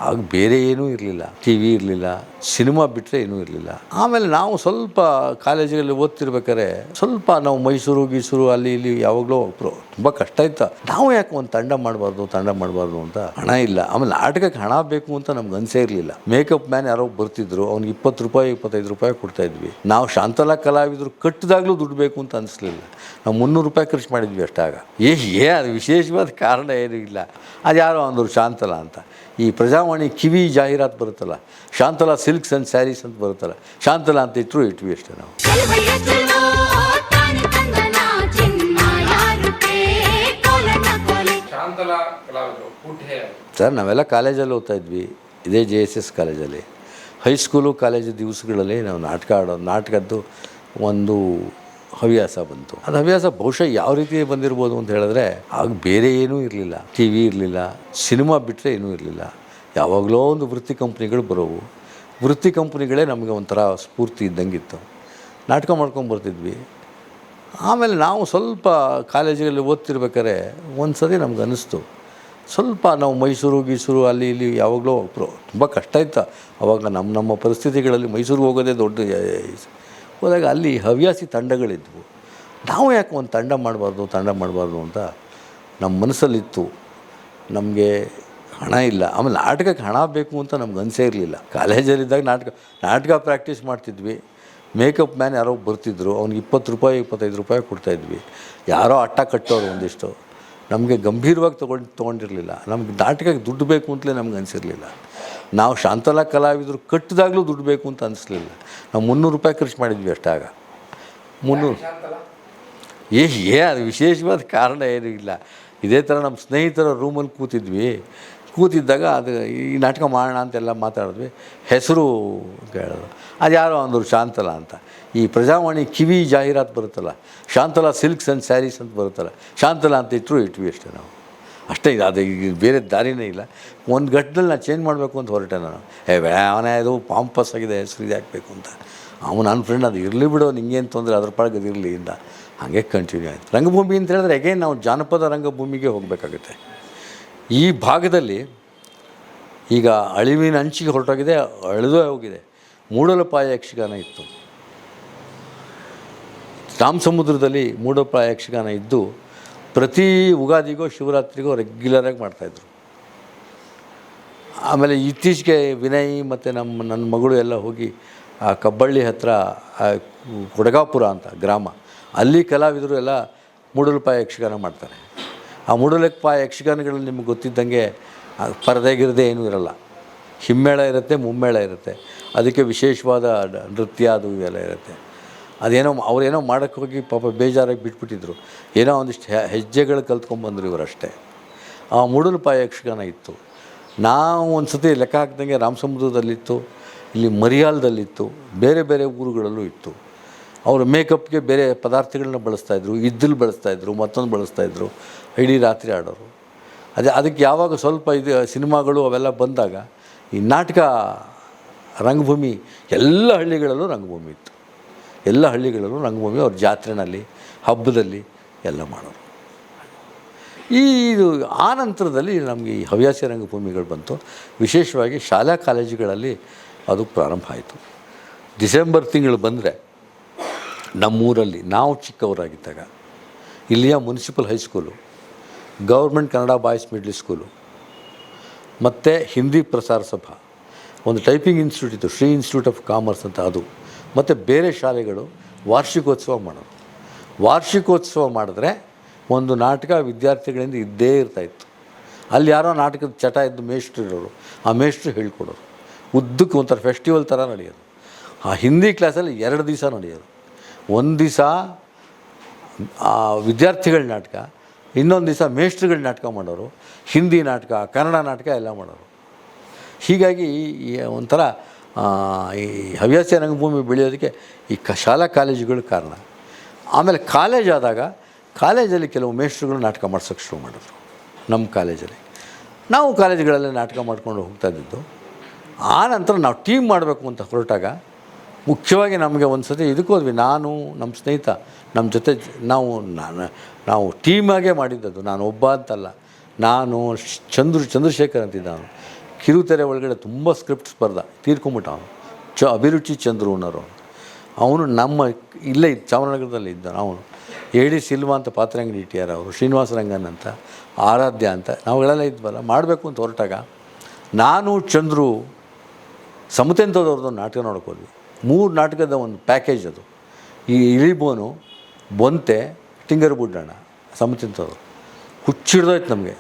ಆಗ ಬೇರೆ ಏನೂ ಇರಲಿಲ್ಲ, ಟಿ ವಿ ಇರಲಿಲ್ಲ, ಸಿನಿಮಾ ಬಿಟ್ಟರೆ ಏನೂ ಇರಲಿಲ್ಲ. ಆಮೇಲೆ ನಾವು ಸ್ವಲ್ಪ ಕಾಲೇಜಿನಲ್ಲಿ ಓದ್ತಿರ್ಬೇಕಾದ್ರೆ ಸ್ವಲ್ಪ ನಾವು ಮೈಸೂರು ಅಲ್ಲಿ ಇಲ್ಲಿ ಯಾವಾಗಲೂ ತುಂಬ ಕಷ್ಟ ಇತ್ತು. ನಾವು ಯಾಕೆ ಒಂದು ತಂಡ ಮಾಡಬಾರ್ದು ಅಂತ ಹಣ ಇಲ್ಲ. ಆಮೇಲೆ ನಾಟಕಕ್ಕೆ ಹಣ ಬೇಕು ಅಂತ ನಮ್ಗೆ ಅನಿಸೇ ಇರಲಿಲ್ಲ. ಮೇಕಪ್ ಮ್ಯಾನ್ ಯಾರೋ ಬರ್ತಿದ್ರು, ಅವ್ನಿಗೆ 20 ರೂಪಾಯಿ 25 ರೂಪಾಯಿ ಕೊಡ್ತಾಯಿದ್ವಿ. ನಾವು ಶಾಂತಲಾ ಕಲಾವಿದರು ಕಟ್ಟಿದಾಗಲೂ ದುಡ್ಡು ಬೇಕು ಅಂತ ಅನಿಸ್ಲಿಲ್ಲ. ನಾವು 300 ರೂಪಾಯಿ ಖರ್ಚು ಮಾಡಿದ್ವಿ ಅಷ್ಟಾಗ. ಅದು ವಿಶೇಷವಾದ ಕಾರಣ ಏನೂ ಇಲ್ಲ. ಅದು ಯಾರೋ ಅಂದರು ಶಾಂತಲಾ ಅಂತ. ಈ ಪ್ರಜಾವಾಣಿ ಕಿವಿ ಜಾಹೀರಾತು ಬರುತ್ತಲ್ಲ, ಶಾಂತಲಾ ಸಿಲ್ಕ್ಸ್ ಆ್ಯಂಡ್ ಸ್ಯಾರೀಸ್ ಅಂತ ಬರುತ್ತಲ್ಲ, ಶಾಂತಲಾ ಅಂತ ಇಟ್ವಿ ಅಷ್ಟೇ ನಾವು. ಸರ್, ನಾವೆಲ್ಲ ಕಾಲೇಜಲ್ಲಿ ಓದ್ತಾ ಇದ್ವಿ, ಇದೇ JSS ಕಾಲೇಜಲ್ಲಿ. ಹೈಸ್ಕೂಲು ಕಾಲೇಜು ದಿವಸಗಳಲ್ಲಿ ನಾವು ನಾಟಕದ್ದು ಒಂದು ಹವ್ಯಾಸ ಬಂತು. ಅದು ಹವ್ಯಾಸ ಬಹುಶಃ ಯಾವ ರೀತಿ ಬಂದಿರ್ಬೋದು ಅಂತ ಹೇಳಿದ್ರೆ, ಆಗ ಬೇರೆ ಏನೂ ಇರಲಿಲ್ಲ, ಟಿ ವಿ ಇರಲಿಲ್ಲ, ಸಿನಿಮಾ ಬಿಟ್ಟರೆ ಏನೂ ಇರಲಿಲ್ಲ. ಯಾವಾಗಲೋ ಒಂದು ವೃತ್ತಿ ಕಂಪ್ನಿಗಳು ಬರೋವು. ವೃತ್ತಿ ಕಂಪ್ನಿಗಳೇ ನಮಗೆ ಒಂಥರ ಸ್ಫೂರ್ತಿ ಇದ್ದಂಗಿತ್ತು. ನಾಟಕ ಮಾಡ್ಕೊಂಬರ್ತಿದ್ವಿ. ಆಮೇಲೆ ನಾವು ಸ್ವಲ್ಪ ಕಾಲೇಜಿನಲ್ಲಿ ಓದ್ತಿರ್ಬೇಕಾದ್ರೆ ಒಂದು ಸರಿ ನಮ್ಗೆ ಅನ್ನಿಸ್ತು, ಸ್ವಲ್ಪ ನಾವು ಮೈಸೂರು ಅಲ್ಲಿ ಇಲ್ಲಿ ಯಾವಾಗಲೂ ತುಂಬ ಕಷ್ಟ ಇತ್ತು ಆವಾಗ. ನಮ್ಮ ಪರಿಸ್ಥಿತಿಗಳಲ್ಲಿ ಮೈಸೂರಿಗೆ ಹೋಗೋದೇ ದೊಡ್ಡ. ಹೋದಾಗ ಅಲ್ಲಿ ಹವ್ಯಾಸಿ ತಂಡಗಳಿದ್ವು. ನಾವು ಯಾಕೆ ಒಂದು ತಂಡ ಮಾಡಬಾರ್ದು ಅಂತ ನಮ್ಮ ಮನಸ್ಸಲ್ಲಿತ್ತು. ನಮಗೆ ಹಣ ಇಲ್ಲ, ಆಮೇಲೆ ನಾಟಕಕ್ಕೆ ಹಣ ಬೇಕು ಅಂತ ನಮ್ಗೆ ಅನಿಸೇ ಇರಲಿಲ್ಲ. ಕಾಲೇಜಲ್ಲಿದ್ದಾಗ ನಾಟಕ ಪ್ರಾಕ್ಟೀಸ್ ಮಾಡ್ತಿದ್ವಿ. ಮೇಕಪ್ ಮ್ಯಾನ್ ಯಾರೋ ಬರ್ತಿದ್ರು, ಅವ್ನಿಗೆ 20 ರೂಪಾಯಿ 25 ರೂಪಾಯಿ ಕೊಡ್ತಾಯಿದ್ವಿ. ಯಾರೋ ಅಟ್ಟ ಕಟ್ಟೋರು ಒಂದಿಷ್ಟು. ನಮಗೆ ಗಂಭೀರವಾಗಿ ತೊಗೊಂಡಿರಲಿಲ್ಲ. ನಮ್ಗೆ ನಾಟಕಕ್ಕೆ ದುಡ್ಡು ಬೇಕು ಅಂತಲೇ ನಮ್ಗೆ ಅನಿಸಿರಲಿಲ್ಲ. ನಾವು ಶಾಂತಲಾ ಕಲಾವಿದರು ಕಟ್ಟಿದಾಗಲೂ ದುಡ್ಡು ಬೇಕು ಅಂತ ಅನಿಸ್ಲಿಲ್ಲ. ನಾವು 300 ರೂಪಾಯಿ ಖರ್ಚು ಮಾಡಿದ್ವಿ ಅಷ್ಟಾಗ. 300. ಅದು ವಿಶೇಷವಾದ ಕಾರಣ ಏನೂ ಇಲ್ಲ. ಇದೇ ಥರ ನಮ್ಮ ಸ್ನೇಹಿತರ ರೂಮಲ್ಲಿ ಕೂತಿದ್ದಾಗ ಅದು ಈ ನಾಟಕ ಮಾಡೋಣ ಅಂತೆಲ್ಲ ಮಾತಾಡಿದ್ವಿ. ಹೆಸರು ಕೇಳೋದು, ಅದು ಯಾರೋ ಅಂದರು ಶಾಂತಲಾ ಅಂತ. ಈ ಪ್ರಜಾವಾಣಿ ಕಿವಿ ಜಾಹೀರಾತು ಬರುತ್ತಲ್ಲ, ಶಾಂತಲಾ ಸಿಲ್ಕ್ಸ್ ಆ್ಯಂಡ್ ಸ್ಯಾರೀಸ್ ಅಂತ ಬರುತ್ತಲ್ಲ, ಶಾಂತಲಾ ಅಂತ ಇಟ್ವಿ ಅಷ್ಟೇ ನಾವು. ಅಷ್ಟೇ. ಅದು ಈಗ ಬೇರೆ ದಾರಿನೇ ಇಲ್ಲ. ಒಂದು ಘಟ್ಟದಲ್ಲಿ ನಾನು ಚೇಂಜ್ ಮಾಡಬೇಕು ಅಂತ ಹೊರಟೆ ನಾನು. ಅವನೇ ಅದು ಪಾಂಪಸ್ ಆಗಿದೆ, ಹೆಸರು ಇದು ಹಾಕಬೇಕು ಅಂತ. ನನ್ನ ಫ್ರೆಂಡ್ ಅದು ಇರಲಿ ಬಿಡೋ, ನಿಂಗೇನು ತೊಂದರೆ, ಅದ್ರ ಪಾಡಿಗೆ ಅದು ಇರಲಿ ಇಂದ. ಹಾಗೆ ಕಂಟಿನ್ಯೂ ಆಯಿತು. ರಂಗಭೂಮಿ ಅಂತ ಹೇಳಿದ್ರೆ ಅಗೇನ್ ನಾವು ಜಾನಪದ ರಂಗಭೂಮಿಗೆ ಹೋಗಬೇಕಾಗುತ್ತೆ. ಈ ಭಾಗದಲ್ಲಿ ಈಗ ಅಳಿವಿನ ಅಂಚಿಗೆ ಹೊರಟೋಗಿದೆ, ಅಳಿದೇ ಹೋಗಿದೆ. ಮೂಡಲಪಾಯ ಯಕ್ಷಗಾನ ಇತ್ತು. ರಾಮಸಮುದ್ರದಲ್ಲಿ ಮೂಡಲಪಾಯ ಯಕ್ಷಗಾನ ಇದ್ದು ಪ್ರತಿ ಯುಗಾದಿಗೋ ಶಿವರಾತ್ರಿಗೋ ರೆಗ್ಯುಲರಾಗಿ ಮಾಡ್ತಾಯಿದ್ರು. ಆಮೇಲೆ ಇತ್ತೀಚೆಗೆ ವಿನಯ್ ಮತ್ತು ನನ್ನ ಮಗಳು ಎಲ್ಲ ಹೋಗಿ ಆ ಕಬ್ಬಳ್ಳಿ ಹತ್ತಿರ ಕೊಡಗಾಪುರ ಅಂತ ಗ್ರಾಮ, ಅಲ್ಲಿ ಕಲಾವಿದರು ಎಲ್ಲ ಮೂಡಲಪಾಯ ಯಕ್ಷಗಾನ ಮಾಡ್ತಾರೆ. ಆ ಮೂಡಲಪಾಯ ಯಕ್ಷಗಾನಗಳಲ್ಲಿ ನಿಮಗೆ ಗೊತ್ತಿದ್ದಂಗೆ ಪರದೆಗಿರದೆ ಏನೂ ಇರಲ್ಲ. ಹಿಮ್ಮೇಳ ಇರುತ್ತೆ, ಮುಮ್ಮೇಳ ಇರುತ್ತೆ. ಅದಕ್ಕೆ ವಿಶೇಷವಾದ ನೃತ್ಯ ಅದು ಇವೆಲ್ಲ ಇರುತ್ತೆ. ಅವರೇನೋ ಮಾಡೋಕ್ಕೆ ಹೋಗಿ ಪಾಪ ಬೇಜಾರಾಗಿ ಬಿಟ್ಬಿಟ್ಟಿದ್ರು. ಏನೋ ಒಂದಿಷ್ಟು ಹೆಜ್ಜೆಗಳು ಕಲ್ತ್ಕೊಂಡ್ಬಂದ್ರು ಇವರಷ್ಟೇ. ಆ ಮೂಡಲಪಾಯ ಯಕ್ಷಗಾನ ಇತ್ತು. ನಾವು ಒಂದು ಸತಿ ಲೆಕ್ಕ ಹಾಕಿದಂಗೆ ರಾಮಸಮುದ್ರದಲ್ಲಿತ್ತು, ಇಲ್ಲಿ ಮರಿಯಾಲದಲ್ಲಿತ್ತು, ಬೇರೆ ಬೇರೆ ಊರುಗಳಲ್ಲೂ ಇತ್ತು. ಅವರು ಮೇಕಪ್ಗೆ ಬೇರೆ ಪದಾರ್ಥಗಳನ್ನ ಬಳಸ್ತಾಯಿದ್ರು, ಇದ್ದಿಲು ಬಳಸ್ತಾಯಿದ್ರು, ಮತ್ತೊಂದು ಬಳಸ್ತಾಯಿದ್ರು. ಇಡೀ ರಾತ್ರಿ ಆಡೋರು. ಅದಕ್ಕೆ ಯಾವಾಗ ಸ್ವಲ್ಪ ಸಿನಿಮಾಗಳು ಅವೆಲ್ಲ ಬಂದಾಗ ಈ ನಾಟಕ ರಂಗಭೂಮಿ ಎಲ್ಲ ಹಳ್ಳಿಗಳಲ್ಲೂ ರಂಗಭೂಮಿ ಇತ್ತು. ಎಲ್ಲ ಹಳ್ಳಿಗಳಲ್ಲೂ ರಂಗಭೂಮಿ ಅವ್ರ ಜಾತ್ರೆನಲ್ಲಿ, ಹಬ್ಬದಲ್ಲಿ ಎಲ್ಲ ಮಾಡೋರು. ಇದು ಆ ನಂತರದಲ್ಲಿ ನಮಗೆ ಈ ಹವ್ಯಾಸಿ ರಂಗಭೂಮಿಗಳು ಬಂತು. ವಿಶೇಷವಾಗಿ ಶಾಲಾ ಕಾಲೇಜುಗಳಲ್ಲಿ ಅದು ಪ್ರಾರಂಭ ಆಯಿತು. ಡಿಸೆಂಬರ್ ತಿಂಗಳು ಬಂದರೆ ನಮ್ಮೂರಲ್ಲಿ ನಾವು ಚಿಕ್ಕವರಾಗಿದ್ದಾಗ ಇಲ್ಲಿಯ municipal high school, government Kannada boys middle school ಮತ್ತು ಹಿಂದಿ ಪ್ರಸಾರ ಸಭಾ, ಒಂದು ಟೈಪಿಂಗ್ ಇನ್ಸ್ಟಿಟ್ಯೂಟ್ ಇತ್ತು, ಶ್ರೀ ಇನ್ಸ್ಟಿಟ್ಯೂಟ್ ಆಫ್ ಕಾಮರ್ಸ್ ಅಂತ, ಅದು ಮತ್ತು ಬೇರೆ ಶಾಲೆಗಳು ವಾರ್ಷಿಕೋತ್ಸವ ಮಾಡೋರು. ವಾರ್ಷಿಕೋತ್ಸವ ಮಾಡಿದ್ರೆ ಒಂದು ನಾಟಕ ವಿದ್ಯಾರ್ಥಿಗಳಿಂದ ಇದ್ದೇ ಇರ್ತಾಯಿತ್ತು. ಅಲ್ಲಿ ಯಾರೋ ನಾಟಕದ ಚಟ ಇದ್ದು ಮೇಷ್ಟ್ರು ಇರೋರು, ಆ ಮೇಷ್ಟ್ರು ಹೇಳ್ಕೊಡೋರು. ಉದ್ದಕ್ಕೆ ಒಂಥರ ಫೆಸ್ಟಿವಲ್ ಥರ ನಡೆಯೋದು. ಆ ಹಿಂದಿ ಕ್ಲಾಸಲ್ಲಿ 2 ದಿವಸ ನಡೆಯೋದು. ಒಂದು ದಿವಸ ವಿದ್ಯಾರ್ಥಿಗಳ ನಾಟಕ, ಇನ್ನೊಂದು ದಿವಸ ಮೇಷ್ಟ್ರುಗಳ ನಾಟಕ ಮಾಡೋರು. ಹಿಂದಿ ನಾಟಕ, ಕನ್ನಡ ನಾಟಕ ಎಲ್ಲ ಮಾಡೋರು. ಹೀಗಾಗಿ ಈ ಒಂಥರ ಈ ಹವ್ಯಾಸಿ ರಂಗಭೂಮಿ ಬೆಳೆಯೋದಕ್ಕೆ ಈ ಶಾಲಾ ಕಾಲೇಜುಗಳು ಕಾರಣ. ಆಮೇಲೆ ಕಾಲೇಜ್ ಆದಾಗ ಕಾಲೇಜಲ್ಲಿ ಕೆಲವು ಮೇಷ್ಟ್ರುಗಳು ನಾಟಕ ಮಾಡ್ಸೋಕ್ಕೆ ಶುರು ಮಾಡಿದ್ರು. ನಮ್ಮ ಕಾಲೇಜಲ್ಲಿ ನಾವು ಕಾಲೇಜುಗಳಲ್ಲಿ ನಾಟಕ ಮಾಡ್ಕೊಂಡು ಹೋಗ್ತಾಯಿದ್ದು. ಆ ನಂತರ ನಾವು ಟೀಮ್ ಮಾಡಬೇಕು ಅಂತ ಹೊರಟಾಗ ಮುಖ್ಯವಾಗಿ ನಮಗೆ ಒಂದು ಸತಿ ಇದಕ್ಕೆ ಹೋದ್ವಿ. ನಾನು ನಮ್ಮ ಸ್ನೇಹಿತ ನಮ್ಮ ಜೊತೆ ನಾವು ಟೀಮಾಗೇ ಮಾಡಿದ್ದದು. ನಾನು ಒಬ್ಬ ಅಂತಲ್ಲ, ನಾನು ಚಂದ್ರಶೇಖರ್ ಅಂತಿದ್ದ, ಅವನು ಕಿರುತೆರೆ ಒಳಗಡೆ ತುಂಬ ಸ್ಕ್ರಿಪ್ಟ್ಸ್ ಬರ್ದ, ತೀರ್ಕೊಂಬಿಟ್ಟ ಅವನು. ಅಭಿರುಚಿ ಚಂದ್ರನವರು ಅವನು ನಮ್ಮ ಇಲ್ಲೇ ಚಾಮರಾಜನಗರದಲ್ಲಿ ಇದ್ದ. ಅವನು AD ಸಿಲ್ವಾ ಅಂತ ಪಾತ್ರೆ ಅಂಗಡಿ ಇಟ್ಟಿದ್ದಾರೆ ಅವರು, ಶ್ರೀನಿವಾಸ ರಂಗನ್ ಅಂತ, ಆರಾಧ್ಯ ಅಂತ, ನಾವುಗಳೆಲ್ಲ ಇದ್ವಲ್ಲ ಮಾಡಬೇಕು ಅಂತ ಹೊರಟಾಗ ನಾನು ಚಂದ್ರು ಸಮತೆಂಥದವ್ರದ್ದು ನಾಟಕ ನೋಡೋಕೆ ಹೋದ್ವಿ. 3 ನಾಟಕದ ಒಂದು ಪ್ಯಾಕೇಜ್ ಅದು. ಈ ಇಳಿಬೋನು, ಬೊಂತೆ, ಟಿಂಗರ್ ಬುಡ್ಡಣ್ಣ, ಸಮತೆಂಥವ್ರು. ಹುಚ್ಚಿಡ್ದೋಯ್ತು ನಮಗೆ,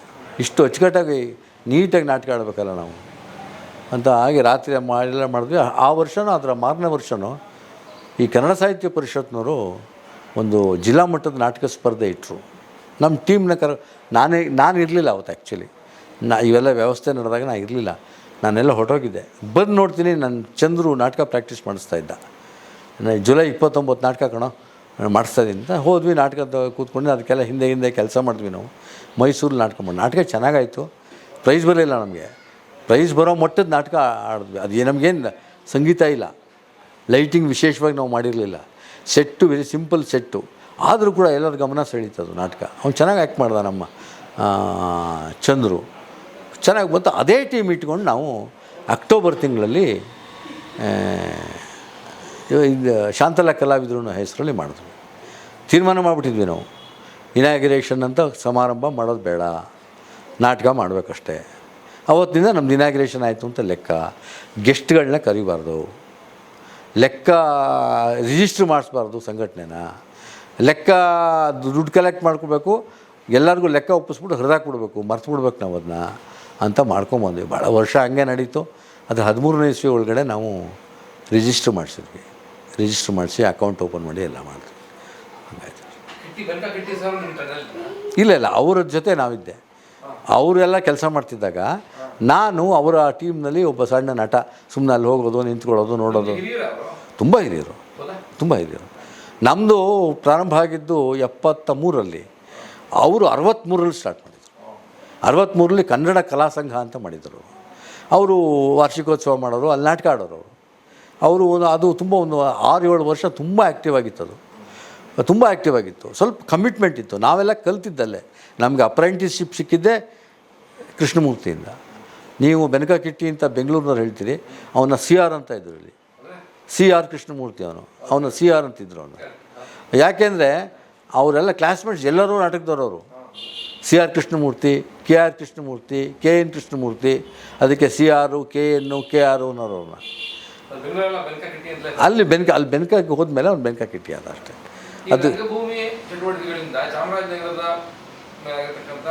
ಇಷ್ಟು ಅಚ್ಚುಕಟ್ಟಾಗಿ ನೀಟಾಗಿ ನಾಟಕ ಆಡಬೇಕಲ್ಲ ನಾವು ಅಂತ. ಹಾಗೆ ರಾತ್ರಿ ಎಲ್ಲ ಮಾಡಿದ್ವಿ. ಆ ವರ್ಷವೂ ಅದರ ಮಾರನೇ ವರ್ಷವೂ ಈ ಕನ್ನಡ ಸಾಹಿತ್ಯ ಪರಿಷತ್ನವರು ಒಂದು ಜಿಲ್ಲಾ ಮಟ್ಟದ ನಾಟಕ ಸ್ಪರ್ಧೆ ಇಟ್ಟರು. ನಮ್ಮ ಟೀಮ್ನ ನಾನು ಇರಲಿಲ್ಲ ಅವತ್ತು. ಆ್ಯಕ್ಚುಲಿ ಇವೆಲ್ಲ ವ್ಯವಸ್ಥೆ ನಡೆದಾಗ ನಾನು ಇರಲಿಲ್ಲ, ನಾನೆಲ್ಲ ಹೊರಟೋಗಿದ್ದೆ. ಬಂದು ನೋಡ್ತೀನಿ ನನ್ನ ಚಂದ್ರು ನಾಟಕ ಪ್ರಾಕ್ಟೀಸ್ ಮಾಡಿಸ್ತಾ ಇದ್ದ. ಜುಲೈ 29 ನಾಟಕ ಕಣೋ ಮಾಡಿಸ್ತಾಯಿದ್ದೀನಿ ಅಂತ ಹೋದ್ವಿ. ನಾಟಕದ ಕೂತ್ಕೊಂಡು ಅದಕ್ಕೆಲ್ಲ ಹಿಂದೆ ಕೆಲಸ ಮಾಡಿದ್ವಿ ನಾವು. ಮೈಸೂರಲ್ಲಿ ನಾಟಕ ಮಾಡಿ, ನಾಟಕ ಚೆನ್ನಾಗಾಯಿತು. ಪ್ರೈಸ್ ಬರಲಿಲ್ಲ ನಮಗೆ. ಪ್ರೈಸ್ ಬರೋ ಮಟ್ಟದ ನಾಟಕ ಆಡಿದ್ವಿ. ಅದು ನಮಗೇನು ಸಂಗೀತ ಇಲ್ಲ, ಲೈಟಿಂಗ್ ವಿಶೇಷವಾಗಿ ನಾವು ಮಾಡಿರಲಿಲ್ಲ, ಸೆಟ್ಟು ವೆರಿ ಸಿಂಪಲ್ ಸೆಟ್ಟು. ಆದರೂ ಕೂಡ ಎಲ್ಲರ ಗಮನ ಸೆಳೀತದು ನಾಟಕ. ಅವ್ನು ಚೆನ್ನಾಗಿ ಆ್ಯಕ್ಟ್ ಮಾಡ್ದ ನಮ್ಮ ಚಂದ್ರು, ಚೆನ್ನಾಗಿ ಬಂತು. ಅದೇ ಟೀಮ್ ಇಟ್ಕೊಂಡು ನಾವು ಅಕ್ಟೋಬರ್ ತಿಂಗಳಲ್ಲಿ ಇದು ಶಾಂತಲಾ ಕಲಾವಿದರು ಹೆಸರಲ್ಲಿ ಮಾಡಿದ್ವಿ. ತೀರ್ಮಾನ ಮಾಡಿಬಿಟ್ಟಿದ್ವಿ ನಾವು, ಇನಾಗ್ರೇಷನ್ ಅಂತ ಸಮಾರಂಭ ಮಾಡೋದು ಬೇಡ, ನಾಟಕ ಮಾಡಬೇಕಷ್ಟೆ. ಅವತ್ತಿನಿಂದ ನಮ್ದು ಇನಾಗ್ರೇಷನ್ ಆಯಿತು ಅಂತ ಲೆಕ್ಕ. ಗೆಸ್ಟ್ಗಳನ್ನ ಕರಿಬಾರ್ದು, ಲೆಕ್ಕ ರಿಜಿಸ್ಟ್ರ್ ಮಾಡಿಸ್ಬಾರ್ದು ಸಂಘಟನೆನ, ಲೆಕ್ಕ ದುಡ್ಡು ಕಲೆಕ್ಟ್ ಮಾಡ್ಕೋಬೇಕು, ಎಲ್ಲರಿಗೂ ಲೆಕ್ಕ ಒಪ್ಪಿಸ್ಬಿಟ್ಟು ಹರಿದಾಕ್ಬಿಡ್ಬೇಕು, ಮರ್ತು ಬಿಡ್ಬೇಕು ನಾವು ಅದನ್ನ ಅಂತ ಮಾಡ್ಕೊಂಬಂದ್ವಿ. ಭಾಳ ವರ್ಷ ಹಂಗೆ ನಡೀತು. ಅದು 13ನೇ ಇಸ್ವಿ ಒಳಗಡೆ ನಾವು ರಿಜಿಸ್ಟ್ರ್ ಮಾಡಿಸಿದ್ವಿ. ರಿಜಿಸ್ಟ್ರ್ ಮಾಡಿಸಿ ಅಕೌಂಟ್ ಓಪನ್ ಮಾಡಿ ಎಲ್ಲ ಮಾಡಿದ್ವಿ. ಹಂಗಾಯ್ತು. ಇಲ್ಲ ಅವ್ರ ಜೊತೆ ನಾವಿದ್ದೆ. ಅವರೆಲ್ಲ ಕೆಲಸ ಮಾಡ್ತಿದ್ದಾಗ ನಾನು ಅವರ ಟೀಮ್ನಲ್ಲಿ ಒಬ್ಬ ಸಣ್ಣ ನಟ, ಸುಮ್ಮನೆ ಅಲ್ಲಿ ಹೋಗೋದು, ನಿಂತ್ಕೊಳ್ಳೋದು, ನೋಡೋದು. ತುಂಬ ಹಿರಿಯರು. ನಮ್ಮದು ಪ್ರಾರಂಭ ಆಗಿದ್ದು 73ರಲ್ಲಿ, ಅವರು 63ರಲ್ಲಿ ಸ್ಟಾರ್ಟ್ ಮಾಡಿದರು. 63ರಲ್ಲಿ ಕನ್ನಡ ಕಲಾ ಸಂಘ ಅಂತ ಮಾಡಿದರು. ಅವರು ವಾರ್ಷಿಕೋತ್ಸವ ಮಾಡೋರು, ಅಲ್ಲಿ ನಾಟಕ ಆಡೋರು ಅವರು. ಅದು ತುಂಬ ಒಂದು 6-7 ವರ್ಷ ತುಂಬ ಆ್ಯಕ್ಟಿವ್ ಆಗಿತ್ತು. ಅದು ತುಂಬ ಆ್ಯಕ್ಟಿವ್ ಆಗಿತ್ತು. ಸ್ವಲ್ಪ ಕಮಿಟ್ಮೆಂಟ್ ಇತ್ತು. ನಾವೆಲ್ಲ ಕಲ್ತಿದ್ದಲ್ಲೇ. ನಮಗೆ ಅಪ್ರೆಂಟಿಸ್ಶಿಪ್ ಸಿಕ್ಕಿದ್ದೆ ಕೃಷ್ಣಮೂರ್ತಿಯಿಂದ. ನೀವು ಬೆನಕ ಕಿಟ್ಟಿ ಅಂತ ಬೆಂಗಳೂರಿನವ್ರು ಹೇಳ್ತೀರಿ, ಅವನ CR ಅಂತ ಇದ್ರು ಇಲ್ಲಿ, CR ಕೃಷ್ಣಮೂರ್ತಿ. ಅವನು CR ಅಂತಿದ್ರು ಅವನು. ಯಾಕೆಂದರೆ ಅವರೆಲ್ಲ ಕ್ಲಾಸ್ಮೇಟ್ಸ್ ಎಲ್ಲರೂ ನಾಟಕದವರವರು. CR Krishnamurthy, KR Krishnamurthy, KN Krishnamurthy, ಅದಕ್ಕೆ CR, KN, KR ಅನ್ನೋರವ್ರನ್ನ. ಅಲ್ಲಿ ಬೆನಕಕ್ಕೆ ಹೋದ್ಮೇಲೆ ಅವ್ನು ಬೆನಕ ಕಿಟ್ಟಿ ಅದ ಅಷ್ಟೇ. ಅದು ಭೂಮಿ ಚಟುವಟಿಕೆಗಳಿಂದ ಚಾಮರಾಜನಗರದ ಮೇಲಾಗಿರ್ತಕ್ಕಂಥ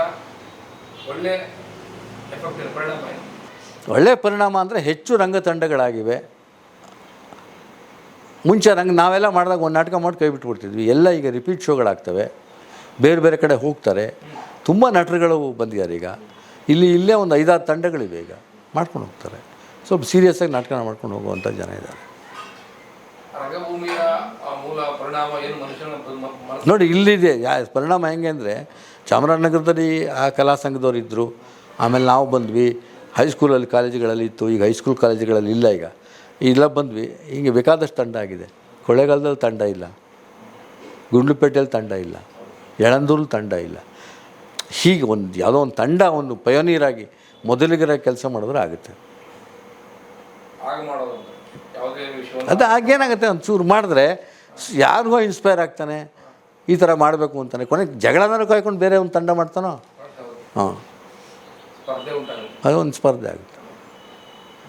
ಒಳ್ಳೆಯ ಪರಿಣಾಮ ಅಂದರೆ ಹೆಚ್ಚು ರಂಗತಂಡಗಳಾಗಿವೆ. ಮುಂಚೆ ನಾವೆಲ್ಲ ಮಾಡಿದಾಗ ಒಂದು ನಾಟಕ ಮಾಡಿ ಕೈ ಬಿಟ್ಬಿಡ್ತಿದ್ವಿ. ಎಲ್ಲ ಈಗ ರಿಪೀಟ್ ಶೋಗಳಾಗ್ತವೆ, ಬೇರೆ ಬೇರೆ ಕಡೆ ಹೋಗ್ತಾರೆ. ತುಂಬ ನಟರುಗಳು ಬಂದಿದ್ದಾರೆ ಈಗ. ಇಲ್ಲೇ ಒಂದು 5-6 ತಂಡಗಳಿವೆ ಈಗ, ಮಾಡ್ಕೊಂಡು ಹೋಗ್ತಾರೆ. ಸ್ವಲ್ಪ ಸೀರಿಯಸ್ಸಾಗಿ ನಾಟಕ ಮಾಡ್ಕೊಂಡು ಹೋಗುವಂಥ ಜನ ಇದ್ದಾರೆ. ನೋಡಿ ಇಲ್ಲಿದೆ ಪರಿಣಾಮ ಹೆಂಗೆ ಅಂದರೆ, ಚಾಮರಾಜನಗರದಲ್ಲಿ ಆ ಕಲಾ ಸಂಘದವ್ರು ಇದ್ದರು, ಆಮೇಲೆ ನಾವು ಬಂದ್ವಿ. ಹೈಸ್ಕೂಲಲ್ಲಿ ಕಾಲೇಜುಗಳಲ್ಲಿ ಇತ್ತು, ಈಗ ಹೈಸ್ಕೂಲ್ ಕಾಲೇಜುಗಳಲ್ಲಿ ಇಲ್ಲ. ಈಗ ಇಲ್ಲ ಬಂದ್ವಿ. ಹೀಗೆ ಬೇಕಾದಷ್ಟು ತಂಡ ಆಗಿದೆ. ಕೊಳ್ಳೇಗಾಲದಲ್ಲಿ ತಂಡ ಇಲ್ಲ, ಗುಂಡ್ಲುಪೇಟೆಯಲ್ಲಿ ತಂಡ ಇಲ್ಲ, ಯಳಂದೂರಲ್ಲಿ ತಂಡ ಇಲ್ಲ. ಹೀಗೆ ಒಂದು ಯಾವುದೋ ಒಂದು ತಂಡ ಒಂದು ಪಯೋನೀರಾಗಿ ಮೊದಲಿಗರಾಗಿ ಕೆಲಸ ಮಾಡಿದ್ರೆ ಆಗುತ್ತೆ. ಅದು ಆಗೇನಾಗುತ್ತೆ, ಒಂಚೂರು ಮಾಡಿದ್ರೆ ಯಾರಿಗೋ ಇನ್ಸ್ಪೈರ್ ಆಗ್ತಾನೆ, ಈ ಥರ ಮಾಡಬೇಕು ಅಂತಾನೆ. ಕೊನೆಗೆ ಜಗಳನಾರು ಕಾಯ್ಕೊಂಡು ಬೇರೆ ಒಂದು ತಂಡ ಮಾಡ್ತಾನೋ, ಹಾಂ, ಅದೊಂದು ಸ್ಪರ್ಧೆ ಆಗುತ್ತೆ.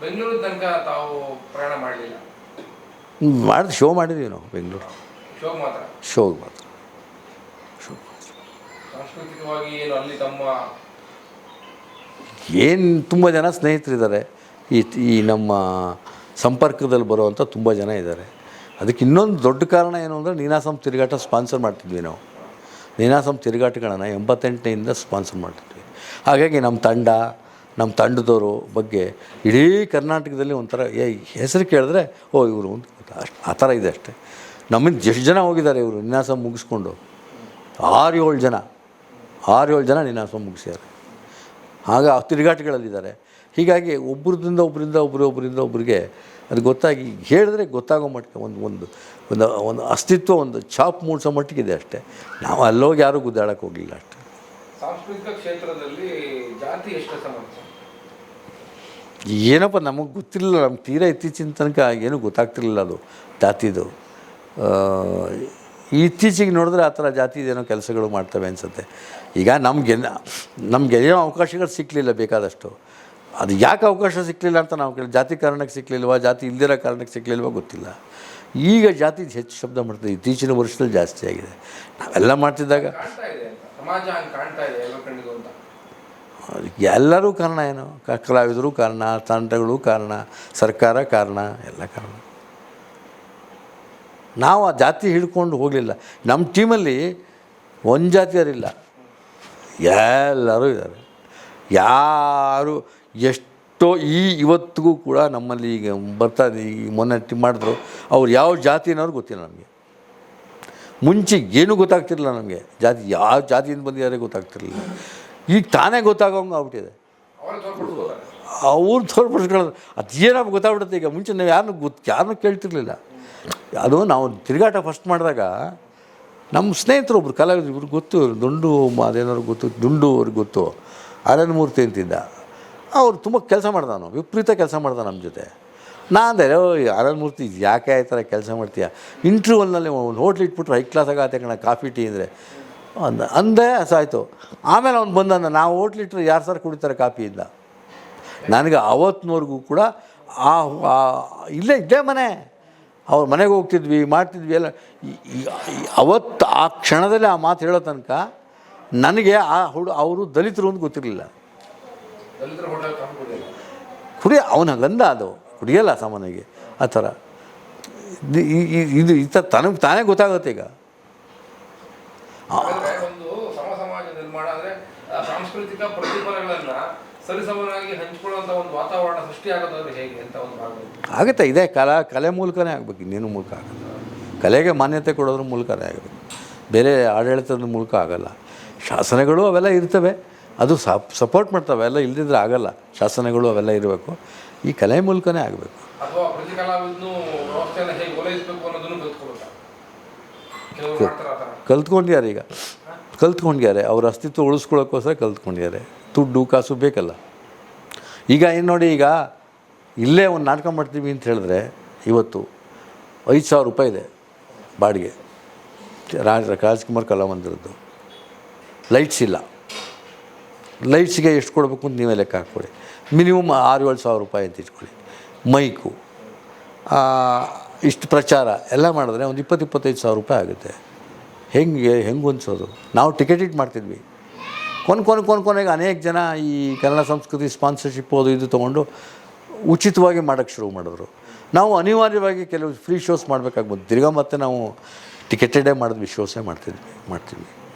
ಬೆಂಗಳೂರು ತನಕ ತಾವು ಪ್ರಯಾಣ ಮಾಡಲಿಲ್ಲ? ಶೋ ಮಾಡಿದ್ದೀವಿ ನಾವು ಬೆಂಗಳೂರು. ಶೋಗೆ ಮಾತ್ರ. ಸಾಂಸ್ಕೃತಿಕವಾಗಿ ಏನು ಅಲ್ಲಿ ತಮ್ಮ ಏನು ತುಂಬ ಜನ ಸ್ನೇಹಿತರಿದ್ದಾರೆ. ಈ ನಮ್ಮ ಸಂಪರ್ಕದಲ್ಲಿ ಬರುವಂಥ ತುಂಬ ಜನ ಇದ್ದಾರೆ. ಅದಕ್ಕೆ ಇನ್ನೊಂದು ದೊಡ್ಡ ಕಾರಣ ಏನು ಅಂದರೆ, ನೀನಾಸಂ ತಿರುಗಾಟ ಸ್ಪಾನ್ಸರ್ ಮಾಡ್ತಿದ್ವಿ ನಾವು. ನೀನಾಸಂ ತಿರುಗಾಟಗಳನ್ನು 88ರಿಂದ ಸ್ಪಾನ್ಸರ್ ಮಾಡ್ತಿದ್ವಿ. ಹಾಗಾಗಿ ನಮ್ಮ ತಂಡದವರು ಬಗ್ಗೆ ಇಡೀ ಕರ್ನಾಟಕದಲ್ಲಿ ಒಂಥರ ಹೆಸರು ಕೇಳಿದ್ರೆ ಇವರು ಅಷ್ಟು ಆ ಥರ ಇದೆ ಅಷ್ಟೇ. ನಮ್ಮಿಂದ ಎಷ್ಟು ಜನ ಹೋಗಿದ್ದಾರೆ ಇವರು ನೀನಾಸಂ ಮುಗಿಸ್ಕೊಂಡು? 6-7 ಜನ ನೀನಾಸಂ ಮುಗಿಸಿದ್ದಾರೆ. ಆಗ ತಿರುಗಾಟಗಳಲ್ಲಿದ್ದಾರೆ. ಹೀಗಾಗಿ ಒಬ್ಬರಿಂದ ಒಬ್ಬರಿಗೆ ಅದು ಗೊತ್ತಾಗಿ ಹೇಳಿದ್ರೆ ಗೊತ್ತಾಗೋ ಮಟ್ಟಿಗೆ ಒಂದು ಅಸ್ತಿತ್ವ, ಒಂದು ಛಾಪ್ ಮೂಡಿಸೋ ಮಟ್ಟಿಗಿದೆ ಅಷ್ಟೇ. ನಾವು ಅಲ್ಲೋಗಿ ಯಾರೂ ಗುದ್ದಾಡಕ್ಕೆ ಹೋಗಲಿಲ್ಲ ಅಷ್ಟೇ. ಸಾಂಸ್ಕೃತಿಕ ಕ್ಷೇತ್ರದಲ್ಲಿ ಜಾತಿ ಎಷ್ಟು ಸಮಸ್ಯೆ? ಏನಪ್ಪ ನಮಗೆ ಗೊತ್ತಿರಲಿಲ್ಲ, ನಮ್ಗೆ ತೀರಾ ಇತ್ತೀಚಿನ ತನಕ ಏನೂ ಗೊತ್ತಾಗ್ತಿರ್ಲಿಲ್ಲ ಅದು ಜಾತಿದು. ಇತ್ತೀಚೆಗೆ ನೋಡಿದ್ರೆ ಆ ಥರ ಜಾತಿದೇನೋ ಕೆಲಸಗಳು ಮಾಡ್ತವೆ ಅನಿಸುತ್ತೆ. ಈಗ ನಮಗೆ ಏನೋ ಅವಕಾಶಗಳು ಸಿಕ್ಕಲಿಲ್ಲ ಬೇಕಾದಷ್ಟು. ಅದು ಯಾಕೆ ಅವಕಾಶ ಸಿಕ್ಕಲಿಲ್ಲ ಅಂತ ನಾವು ಜಾತಿ ಕಾರಣಕ್ಕೆ ಸಿಕ್ಕಲಿಲ್ವ, ಜಾತಿ ಇಲ್ದಿರೋ ಕಾರಣಕ್ಕೆ ಸಿಕ್ಕಲಿಲ್ವ ಗೊತ್ತಿಲ್ಲ. ಈಗ ಜಾತಿ ಹೆಚ್ಚು ಶಬ್ದ ಮಾಡ್ತದೆ, ಇತ್ತೀಚಿನ ವರ್ಷದಲ್ಲಿ ಜಾಸ್ತಿ ಆಗಿದೆ. ನಾವೆಲ್ಲ ಮಾಡ್ತಿದ್ದಾಗ ಕಾಣ್ತಾ ಇದೆ ಅಂತ, ಸಮಾಜ ಹಂಗೆ ಕಾಣ್ತಾ ಇದೆ ಎಲ್ಲರ ಕಣ್ಣಿಗೂ ಅಂತ. ಎಲ್ಲರೂ ಕಾರಣ ಏನು, ಕಲಾವಿದರು ಕಾರಣ, ತಂಡಗಳು ಕಾರಣ, ಸರ್ಕಾರ ಕಾರಣ, ಎಲ್ಲ ಕಾರಣ. ನಾವು ಆ ಜಾತಿ ಹಿಡ್ಕೊಂಡು ಹೋಗಲಿಲ್ಲ. ನಮ್ಮ ಟೀಮಲ್ಲಿ ಒಂದು ಜಾತಿಯರಿಲ್ಲ, ಎಲ್ಲರೂ ಇದ್ದಾರೆ. ಯಾರು ಎಷ್ಟೋ ಇವತ್ತಿಗೂ ಕೂಡ ನಮ್ಮಲ್ಲಿ ಈಗ ಬರ್ತಾರೆ, ಈಗ ಮೊನ್ನೆ ಮಾಡಿದ್ರು, ಅವ್ರು ಯಾವ ಜಾತಿನವ್ರು ಗೊತ್ತಿಲ್ಲ ನಮಗೆ. ಮುಂಚೆ ಏನೂ ಗೊತ್ತಾಗ್ತಿರಲಿಲ್ಲ ನಮಗೆ, ಜಾತಿ ಯಾವ ಜಾತಿಯಿಂದ ಬಂದಿದ್ದಾರೆ ಗೊತ್ತಾಗ್ತಿರಲಿಲ್ಲ. ಈಗ ತಾನೇ ಗೊತ್ತಾಗೋಂಗೆ ಆಗ್ಬಿಟ್ಟಿದೆ. ಅವ್ರು ತೋರ್ಪಡಿಸ್ಕೊಳ್ಳೋದು ಅದೇನಪ್ಪ ಗೊತ್ತಾಗ್ಬಿಡುತ್ತೆ. ಈಗ ಮುಂಚೆ ನಾವು ಯಾರನ್ನೂ ಕೇಳ್ತಿರ್ಲಿಲ್ಲ. ಅದು ನಾವು ತಿರುಗಾಟ ಫಸ್ಟ್ ಮಾಡಿದಾಗ ನಮ್ಮ ಸ್ನೇಹಿತರು ಒಬ್ರು ಕಲಾವಿದರು ಇವ್ರಿಗೆ ಗೊತ್ತು, ದುಂಡು ಅದೇನಾದ್ರು ಗೊತ್ತು, ದುಂಡು ಅವ್ರಿಗೆ ಗೊತ್ತು, ಆರ್.ಎನ್. ಮೂರ್ತಿ ಅಂತಿದ್ದ. ಅವ್ರು ತುಂಬ ಕೆಲಸ ಮಾಡ್ದವನು, ವಿಪರೀತ ಕೆಲಸ ಮಾಡ್ದ ನಮ್ಮ ಜೊತೆ. ನಾಂದೆ ಆರ್.ಎನ್. ಮೂರ್ತಿ ಯಾಕೆ ಆ ಥರ ಕೆಲಸ ಮಾಡ್ತೀಯ, ಇಂಟ್ರ್ಯೂವಲ್ನಲ್ಲಿ ಒಂದು ಹೋಟ್ಲ್ ಇಟ್ಬಿಟ್ರೆ ಹೈ ಕ್ಲಾಸಾಗಿ ಆತ ಕಣ ಕಾಫಿ ಟೀ ಅಂದರೆ ಅಂದೆ ಸಾಯ್ತು. ಆಮೇಲೆ ಅವ್ನು ಬಂದ, ನಾವು ಹೋಟ್ಲಿಟ್ರೆ ಯಾರು ಸರ್ ಕುಡಿತಾರೆ ಕಾಫಿಯಿಂದ. ನನಗೆ ಅವತ್ತಿನವರೆಗೂ ಕೂಡ ಇದ್ದೇ ಮನೆ, ಅವ್ರ ಮನೆಗೆ ಹೋಗ್ತಿದ್ವಿ, ಮಾಡ್ತಿದ್ವಿ ಎಲ್ಲ. ಅವತ್ತು ಆ ಕ್ಷಣದಲ್ಲಿ ಆ ಮಾತು ಹೇಳೋ ತನಕ ನನಗೆ ಅವರು ದಲಿತರು ಅಂತ ಗೊತ್ತಿರಲಿಲ್ಲ. ಅವನು ಹಂಗಂದ, ಅದು ಕುಡಿಯಲ್ಲ ಸಾಮಾನ್ಯವಾಗಿ ಆ ಥರ. ಇದು ಈ ಥರ ತನಗೆ ತಾನೇ ಗೊತ್ತಾಗುತ್ತೆ. ಈಗ ಒಂದು ಸಮಾಜ ನಿರ್ಮಾಣ ಅಂದರೆ ಸಾಂಸ್ಕೃತಿಕ ಪ್ರತಿಫಲಗಳನ್ನು ಸರಿಸಮನಾಗಿ ಹಂಚಿಕೊಳ್ಳುವಂಥ ಒಂದು ವಾತಾವರಣ ಸೃಷ್ಟಿ ಆಗೋದಾದ್ರೆ ಹೇಗೆ ಅಂತ ಒಂದು ಭಾಗ ಆಗುತ್ತೆ. ಇದೇ ಕಲೆ ಮೂಲಕನೇ ಆಗಬೇಕು, ಇನ್ನೇನು ಮೂಲಕ ಆಗೋದು. ಕಲೆಗೆ ಮಾನ್ಯತೆ ಕೊಡೋದ್ರ ಮೂಲಕನೇ ಆಗಬೇಕು, ಬೇರೆ ಆಡಳಿತದ ಮೂಲಕ ಆಗಲ್ಲ. ಶಾಸನಗಳು ಅವೆಲ್ಲ ಇರ್ತವೆ, ಅದು ಸಪೋರ್ಟ್ ಮಾಡ್ತವೆ, ಎಲ್ಲ ಇಲ್ದಿದ್ರೆ ಆಗಲ್ಲ. ಶಾಸನಗಳು ಅವೆಲ್ಲ ಇರಬೇಕು, ಈ ಕಲೆ ಮೂಲಕನೇ ಆಗಬೇಕು. ಅಥವಾ ಪ್ರತಿ ಕಲಾವಿದನು ವ್ಯವಸ್ಥೆಯನ್ನು ಹೇಗೆ ಓಲೈಸಬೇಕು ಅನ್ನೋದನ್ನು ಕಲ್ತ್ಕೊಂಡಿದ್ದಾರೆ. ಈಗ ಕಲ್ತ್ಕೊಂಡಿದ್ದಾರೆ, ಅವ್ರ ಅಸ್ತಿತ್ವ ಉಳಿಸ್ಕೊಳ್ಳೋಕ್ಕೋಸ್ಕರ ಕಲ್ತ್ಕೊಂಡಿದ್ದಾರೆ. ದುಡ್ಡು ಕಾಸು ಬೇಕಲ್ಲ. ಈಗ ಏನು ನೋಡಿ, ಈಗ ಇಲ್ಲೇ ಒಂದು ನಾಟಕ ಮಾಡ್ತೀವಿ ಅಂತ ಹೇಳಿದ್ರೆ ಇವತ್ತು 5,000 ರೂಪಾಯಿ ಇದೆ ಬಾಡಿಗೆ, ರಾಜ್ಕುಮಾರ್ ಕಲಾಮಂದಿರದ್ದು. ಲೈಟ್ಸ್ ಇಲ್ಲ, ಲೈಟ್ಸಿಗೆ ಎಷ್ಟು ಕೊಡಬೇಕು ಅಂತ ನೀವೇ ಲೆಕ್ಕ ಹಾಕ್ಕೊಳ್ಳಿ. ಮಿನಿಮಮ್ 6-7 ಸಾವಿರ ರೂಪಾಯಿ ಅಂತ ಇಟ್ಕೊಳ್ಳಿ. ಮೈಕು, ಇಷ್ಟು ಪ್ರಚಾರ ಎಲ್ಲ ಮಾಡಿದ್ರೆ ಒಂದು 20-25 ಸಾವಿರ ರೂಪಾಯಿ ಆಗುತ್ತೆ. ಹೆಂಗೆ ಹೊಂದಿಸೋದು? ನಾವು ಟಿಕೆಟ್ ಮಾಡ್ತಿದ್ವಿ. ಕೊನೆಗೆ ಅನೇಕ ಜನ ಈ ಕನ್ನಡ ಸಂಸ್ಕೃತಿ ಸ್ಪಾನ್ಸರ್ಶಿಪ್ ಇದು ತೊಗೊಂಡು ಉಚಿತವಾಗಿ ಮಾಡೋಕ್ಕೆ ಶುರು ಮಾಡಿದ್ರು. ನಾವು ಅನಿವಾರ್ಯವಾಗಿ ಕೆಲವು ಫ್ರೀ ಶೋಸ್ ಮಾಡಬೇಕಾಗ್ಬೋದು. ತಿರ್ಗಾ ಮತ್ತೆ ನಾವು ಟಿಕೆಟೆಡೇ ಮಾಡಿದ್ವಿ, ಶೋಸೇ ಮಾಡ್ತೀವಿ.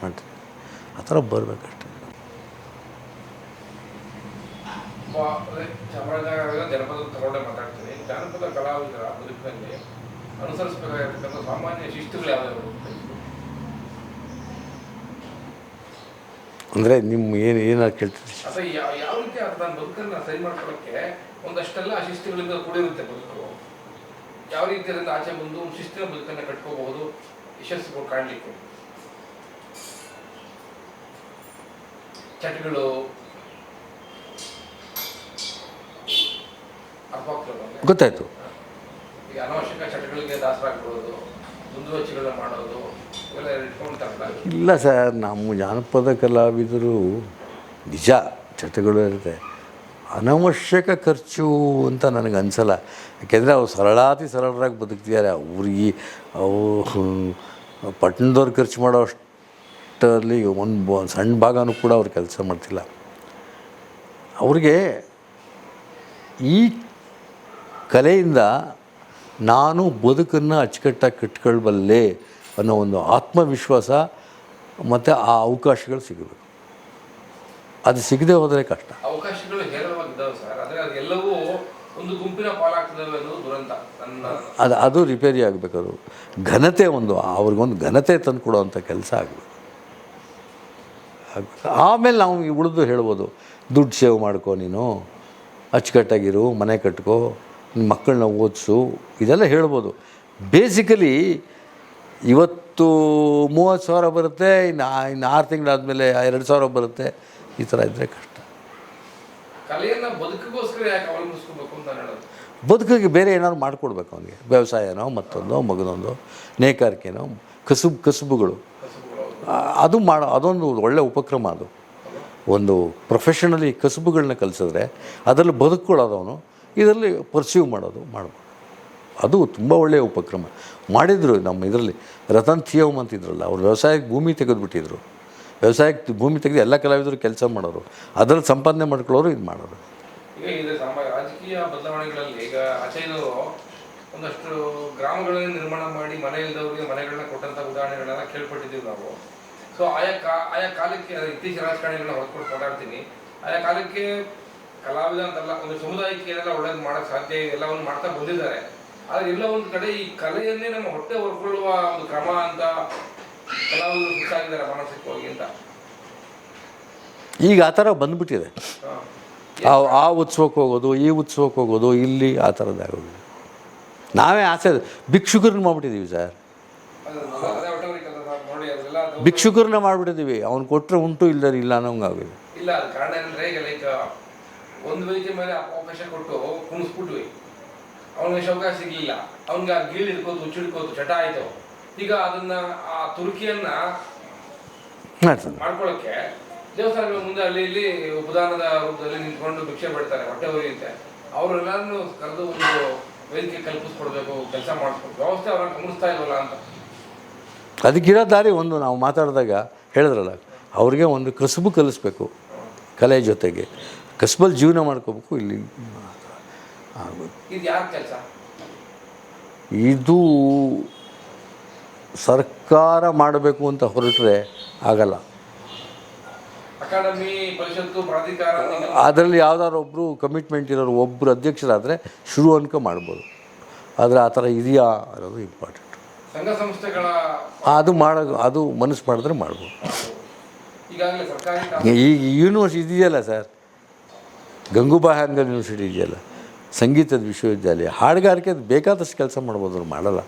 ಆ ಥರ ಬರಬೇಕಷ್ಟೆ. ಚಾಮರಾಜನಗರ ಜನಪದ ತಗೊಂಡೆ ಮಾತಾಡ್ತೀನಿ. ಜಾನಪದ ಕಲಾವಿದರ ಬದುಕಿನಲ್ಲಿ ಅನುಸರಿಸಬೇಕಾಗಿರ್ತಕ್ಕಂಥ ಸಾಮಾನ್ಯ ಶಿಸ್ತುಗಳು ಯಾವ್ಯಾವ? ಅಂದರೆ ನಿಮ್ಮ ಏನಾದ್ರು ಕೇಳ್ತೀರಿ? ಅಥವಾ ಯಾವ ರೀತಿ ನನ್ನ ಬದುಕನ್ನು ಸರಿ ಮಾಡ್ಕೊಳ್ಳೋಕ್ಕೆ ಒಂದಷ್ಟೆಲ್ಲ ಶಿಸ್ತುಗಳಿಂದ ಕೂಡಿರುತ್ತೆ ಬದುಕು. ಯಾವ ರೀತಿಯಿಂದ ಆಚೆ ಬಂದು ಶಿಸ್ತಿನ ಬದುಕನ್ನು ಕಟ್ಕೋಬಹುದು, ಯಶಸ್ಸು ಕಾಣಲಿಕ್ಕೆ? ಚಟಗಳು ಗೊತ್ತಾಯ್ತು. ಈಗ ಅನಾವಶ್ಯಕ ಚಟಗಳಿಗೆ ದಾಸರಾಗ್ಬಿಡೋದು, ಮುಂದುವರಿಕೆಗಳನ್ನ ಮಾಡೋದು ಇವೆಲ್ಲ ಇಟ್ಕೊಂಡ್ತಾರಲ್ಲ. ಇಲ್ಲ ಸರ್, ನಮ್ಮ ಜಾನಪದ ಕಲಾವಿದರು ನಿಜ ಚಟಗಳು ಇರುತ್ತೆ. ಅನವಶ್ಯಕ ಖರ್ಚು ಅಂತ ನನಗೆ ಅನಿಸಲ್ಲ. ಯಾಕೆಂದರೆ ಅವ್ರು ಸರಳರಾಗಿ ಬದುಕ್ತಿದ್ದಾರೆ. ಅವ್ರಿಗೆ ಪಟ್ಟಣದವ್ರು ಖರ್ಚು ಮಾಡೋ ಅಷ್ಟರಲ್ಲಿ ಒಂದು ಸಣ್ಣ ಭಾಗನೂ ಕೂಡ ಅವ್ರು ಕೆಲಸ ಮಾಡ್ತಿಲ್ಲ. ಅವ್ರಿಗೆ ಈ ಕಲೆಯಿಂದ ನಾನು ಬದುಕನ್ನು ಅಚ್ಚುಕಟ್ಟಾಗಿ ಕಟ್ಕೊಳ್ಬಲ್ಲೆ ಅನ್ನೋ ಒಂದು ಆತ್ಮವಿಶ್ವಾಸ ಮತ್ತು ಆ ಅವಕಾಶಗಳು ಸಿಗಬೇಕು. ಅದು ಸಿಗದೆ ಹೋದರೆ ಕಷ್ಟ. ಅವಕಾಶಗಳು ಹೇರಳವಾಗಿದ್ದಾವೆ ಸರ್, ಆದರೆ ಅದೆಲ್ಲವೂ ಒಂದು ಗುಂಪಿನ ಪಾಲಾಗ್ತದವೆ ಅನ್ನೋದು ದುರಂತ. ಅದು ರಿಪೇರಿ ಆಗಬೇಕು. ಅದು ಘನತೆ, ಅವ್ರಿಗೊಂದು ಘನತೆ ತಂದು ಕೊಡೋವಂಥ ಕೆಲಸ ಆಗಬೇಕು. ಆಮೇಲೆ ನಾವು ಉಳಿದು ಹೇಳ್ಬೋದು, ದುಡ್ಡು ಸೇವ್ ಮಾಡ್ಕೊ, ನೀನು ಅಚ್ಚುಕಟ್ಟಾಗಿರು, ಮನೆ ಕಟ್ಕೋ, ನಿಮ್ಮ ಮಕ್ಕಳನ್ನ ಓದಿಸು, ಇದೆಲ್ಲ ಹೇಳ್ಬೋದು. ಬೇಸಿಕಲಿ ಇವತ್ತು 30,000 ಬರುತ್ತೆ, ಇನ್ನು 6 ತಿಂಗಳಾದಮೇಲೆ 2,000 ಬರುತ್ತೆ. ಈ ಥರ ಇದ್ದರೆ ಕಷ್ಟ. ಕಲೆಯನ್ನು ಬದುಕಿಗೋಸ್ಕರ ಯಾಕೆ ಅವಲಂಬಿಸ್ಕೋಬೇಕು ಅಂತ ನಾನು ಹೇಳೋದು. ಬದುಕಿಗೆ ಬೇರೆ ಏನಾದ್ರು ಮಾಡಿಕೊಡ್ಬೇಕು ಅವನಿಗೆ, ವ್ಯವಸಾಯನೋ ಮತ್ತೊಂದೋ ಮಗದೊಂದು ನೇಕಾರಿಕೆನೋ ಕಸುಬುಗಳು ಅದೊಂದು ಒಳ್ಳೆಯ ಉಪಕ್ರಮ. ಅದು ಒಂದು ಪ್ರೊಫೆಷನಲಿ ಕಸುಬುಗಳನ್ನ ಕಲಿಸಿದ್ರೆ ಅದರಲ್ಲಿ ಬದುಕೊಳ್ಳೋದವನು ಇದರಲ್ಲಿ ಪರ್ಸ್ಯೂ ಮಾಡ್ಬೋದು. ಅದು ತುಂಬ ಒಳ್ಳೆಯ ಉಪಕ್ರಮ ಮಾಡಿದರು. ನಮ್ಮ ಇದರಲ್ಲಿ ರತನ್ ಥಿಯೋಮ್ ಅಂತಿದ್ರಲ್ಲ, ಅವ್ರು ವ್ಯವಸಾಯಕ್ಕೆ ಭೂಮಿ ತೆಗೆದುಬಿಟ್ಟಿದ್ರು. ವ್ಯವಸಾಯಕ್ಕೆ ಭೂಮಿ ತೆಗೆದು ಎಲ್ಲ ಕಲಾವಿದರು ಕೆಲಸ ಮಾಡೋರು, ಅದರಲ್ಲಿ ಸಂಪಾದನೆ ಮಾಡ್ಕೊಳ್ಳೋರು ಇದು ಮಾಡೋರು. ಈಗ ಇದು ರಾಜಕೀಯ ಬದಲಾವಣೆಗಳಲ್ಲಿ ಈಗ ಆಚೆಯವರು ಒಂದಷ್ಟು ಗ್ರಾಮಗಳನ್ನು ನಿರ್ಮಾಣ ಮಾಡಿ ಮನೆ ಇಲ್ಲದವರಿಗೆ ಮನೆಗಳನ್ನ ಕೊಟ್ಟಂಥ ಉದಾಹರಣೆಗಳನ್ನ ಕೇಳ್ಪಟ್ಟಿದ್ದೀವಿ ನಾವು. ಸೊ ಆಯಾ ಕಾಲಕ್ಕೆ ಇತ್ತೀಚಿನ ರಾಜಕಾರಣಿಗಳನ್ನ ಹೊರಕೊಟ್ಟು ಮಾತಾಡ್ತೀನಿ. ಆಯಾ ಕಾಲಕ್ಕೆ ಕಲಾವಿದ ಅಂತಲ್ಲ, ಒಂದು ಸಮುದಾಯಕ್ಕೆ ಏನೆಲ್ಲ ಒಳ್ಳೇದು ಮಾಡೋಕ್ಕೆ ಸಾಧ್ಯ ಎಲ್ಲವನ್ನು ಮಾಡ್ತಾ ಬಂದಿದ್ದಾರೆ. ಆದರೆ ಎಲ್ಲ ಒಂದು ಕಡೆ ಈ ಕಲೆಯನ್ನೇ ನಮ್ಮ ಹೊಟ್ಟೆ ಹೊರ್ಕೊಳ್ಳುವ ಒಂದು ಕ್ರಮ ಅಂತ ಕಲಾವಿದರು ಸುತ್ತಾಗಿದ್ದಾರೆ ಮಾನಸಿಕವಾಗಿ ಅಂತ. ಈಗ ಆ ಥರ ಬಂದ್ಬಿಟ್ಟಿದೆ. ಆ ಉತ್ಸವಕ್ಕೆ ಹೋಗೋದು, ಈ ಉತ್ಸವಕ್ಕೆ ಹೋಗೋದು, ಇಲ್ಲಿ ಆ ಥರದ್ದಾಗೋದು. ನಾವೇ ಆಸೆ ಭಿಕ್ಷುಕರನ್ನ ಮಾಡಿಬಿಟ್ಟಿದ್ದೀವಿ ಸರ್. ಭಿಕ್ಷುಕರನ್ನ ಮಾಡಿಬಿಟ್ಟಿದ್ದೀವಿ. ಅವ್ನು ಕೊಟ್ಟರೆ ಉಂಟು ಇಲ್ಲದ ಇಲ್ಲ ಅನ್ನೋಂಗಾಗೋದು. ಇಲ್ಲ, ಅದು ಕಾರಣ ಏನಂದರೆ ಈಗ ಲೈಕ್ ಒಂದು ವೇದಿಕೆ ಮೇಲೆ ಅವಕಾಶ ಕೊಟ್ಟು ಕುಣಿಸ್ಬಿಟ್ವಿ, ಅವನಿಗೆ ಅವಕಾಶ ಸಿಗಲಿಲ್ಲ, ಅವ್ನಿಗೆ ಆ ಗೀಳು ಹಿಡ್ಕೋತು, ಹುಚ್ಚು ಹಿಡ್ಕೋತು, ಚಟ ಆಯಿತು. ಈಗ ಅದನ್ನ ಆ ತುರುಕಿಯನ್ನ ಮಾಡ್ಕೊಳ್ಳೋಕ್ಕೆ ದೇವಸ್ಥಾನಗಳ ಮುಂದೆ ಅಲ್ಲಿ ಇಲ್ಲಿ ಉಪದಾನದ ರೂಪದಲ್ಲಿ ನಿಂತ್ಕೊಂಡು ಭಿಕ್ಷೆ ಬಿಡ್ತಾರೆ, ಹೊಟ್ಟೆ ಹೊರಿಯುತ್ತೆ. ಅವರೆಲ್ಲರನ್ನು ಕರೆದು ಒಂದು ವೇದಿಕೆ ಕಲ್ಪಿಸ್ಕೊಡ್ಬೇಕು, ಕೆಲಸ ಮಾಡಿಸ್ಬೇಕು, ವ್ಯವಸ್ಥೆ ಅವ್ರನ್ನ ಗಮನಿಸ್ತಾ ಇಲ್ವಲ್ಲ ಅಂತ. ಅದಕ್ಕಿರೋ ದಾರಿ ಒಂದು ನಾವು ಮಾತಾಡಿದಾಗ ಹೇಳಿದ್ರಲ್ಲ, ಅವ್ರಿಗೆ ಒಂದು ಕಸುಬು ಕಲಿಸ್ಬೇಕು, ಕಲೆ ಜೊತೆಗೆ ಕಸುಬಲ್ಲಿ ಜೀವನ ಮಾಡ್ಕೋಬೇಕು. ಇಲ್ಲಿ ಇದು ಯಾರ ಕೆಲಸ? ಇದು ಸರ್ಕಾರ ಮಾಡಬೇಕು ಅಂತ ಹೊರಟ್ರೆ ಆಗಲ್ಲ. ಅಕಾಡೆಮಿ, ಪರಿಷತ್ತು, ಪ್ರಾಧಿಕಾರ, ಅದರಲ್ಲಿ ಯಾವ್ದಾದ್ರು ಒಬ್ಬರು ಕಮಿಟ್ಮೆಂಟ್ ಇರೋರು ಒಬ್ಬರು ಅಧ್ಯಕ್ಷರಾದರೆ ಶುರು ಅನ್ಕ ಮಾಡ್ಬೋದು. ಆದರೆ ಆ ಥರ ಇದೆಯಾ ಅನ್ನೋದು ಇಂಪಾರ್ಟೆಂಟ್. ಸಂಘ ಸಂಸ್ಥೆಗಳ ಅದು ಮನಸ್ಸು ಮಾಡಿದ್ರೆ ಮಾಡ್ಬೋದು. ಈಗಾಗಲೇ ಸರ್ಕಾರಿ ಈಗ ಯೂನಿವರ್ಸಿಟಿ ಇದೆಯಲ್ಲ ಸರ್, ಗಂಗೂಬಾಯಿ ಹಾನಗಲ್ ಯೂನಿವರ್ಸಿಟಿ ಇದೆಯಲ್ಲ, ಸಂಗೀತದ ವಿಶ್ವವಿದ್ಯಾಲಯ, ಹಾಡುಗಾರಿಕೆ ಬೇಕಾದಷ್ಟು ಕೆಲಸ ಮಾಡ್ಬೋದು. ಅವ್ರು ಮಾಡಲ್ಲ.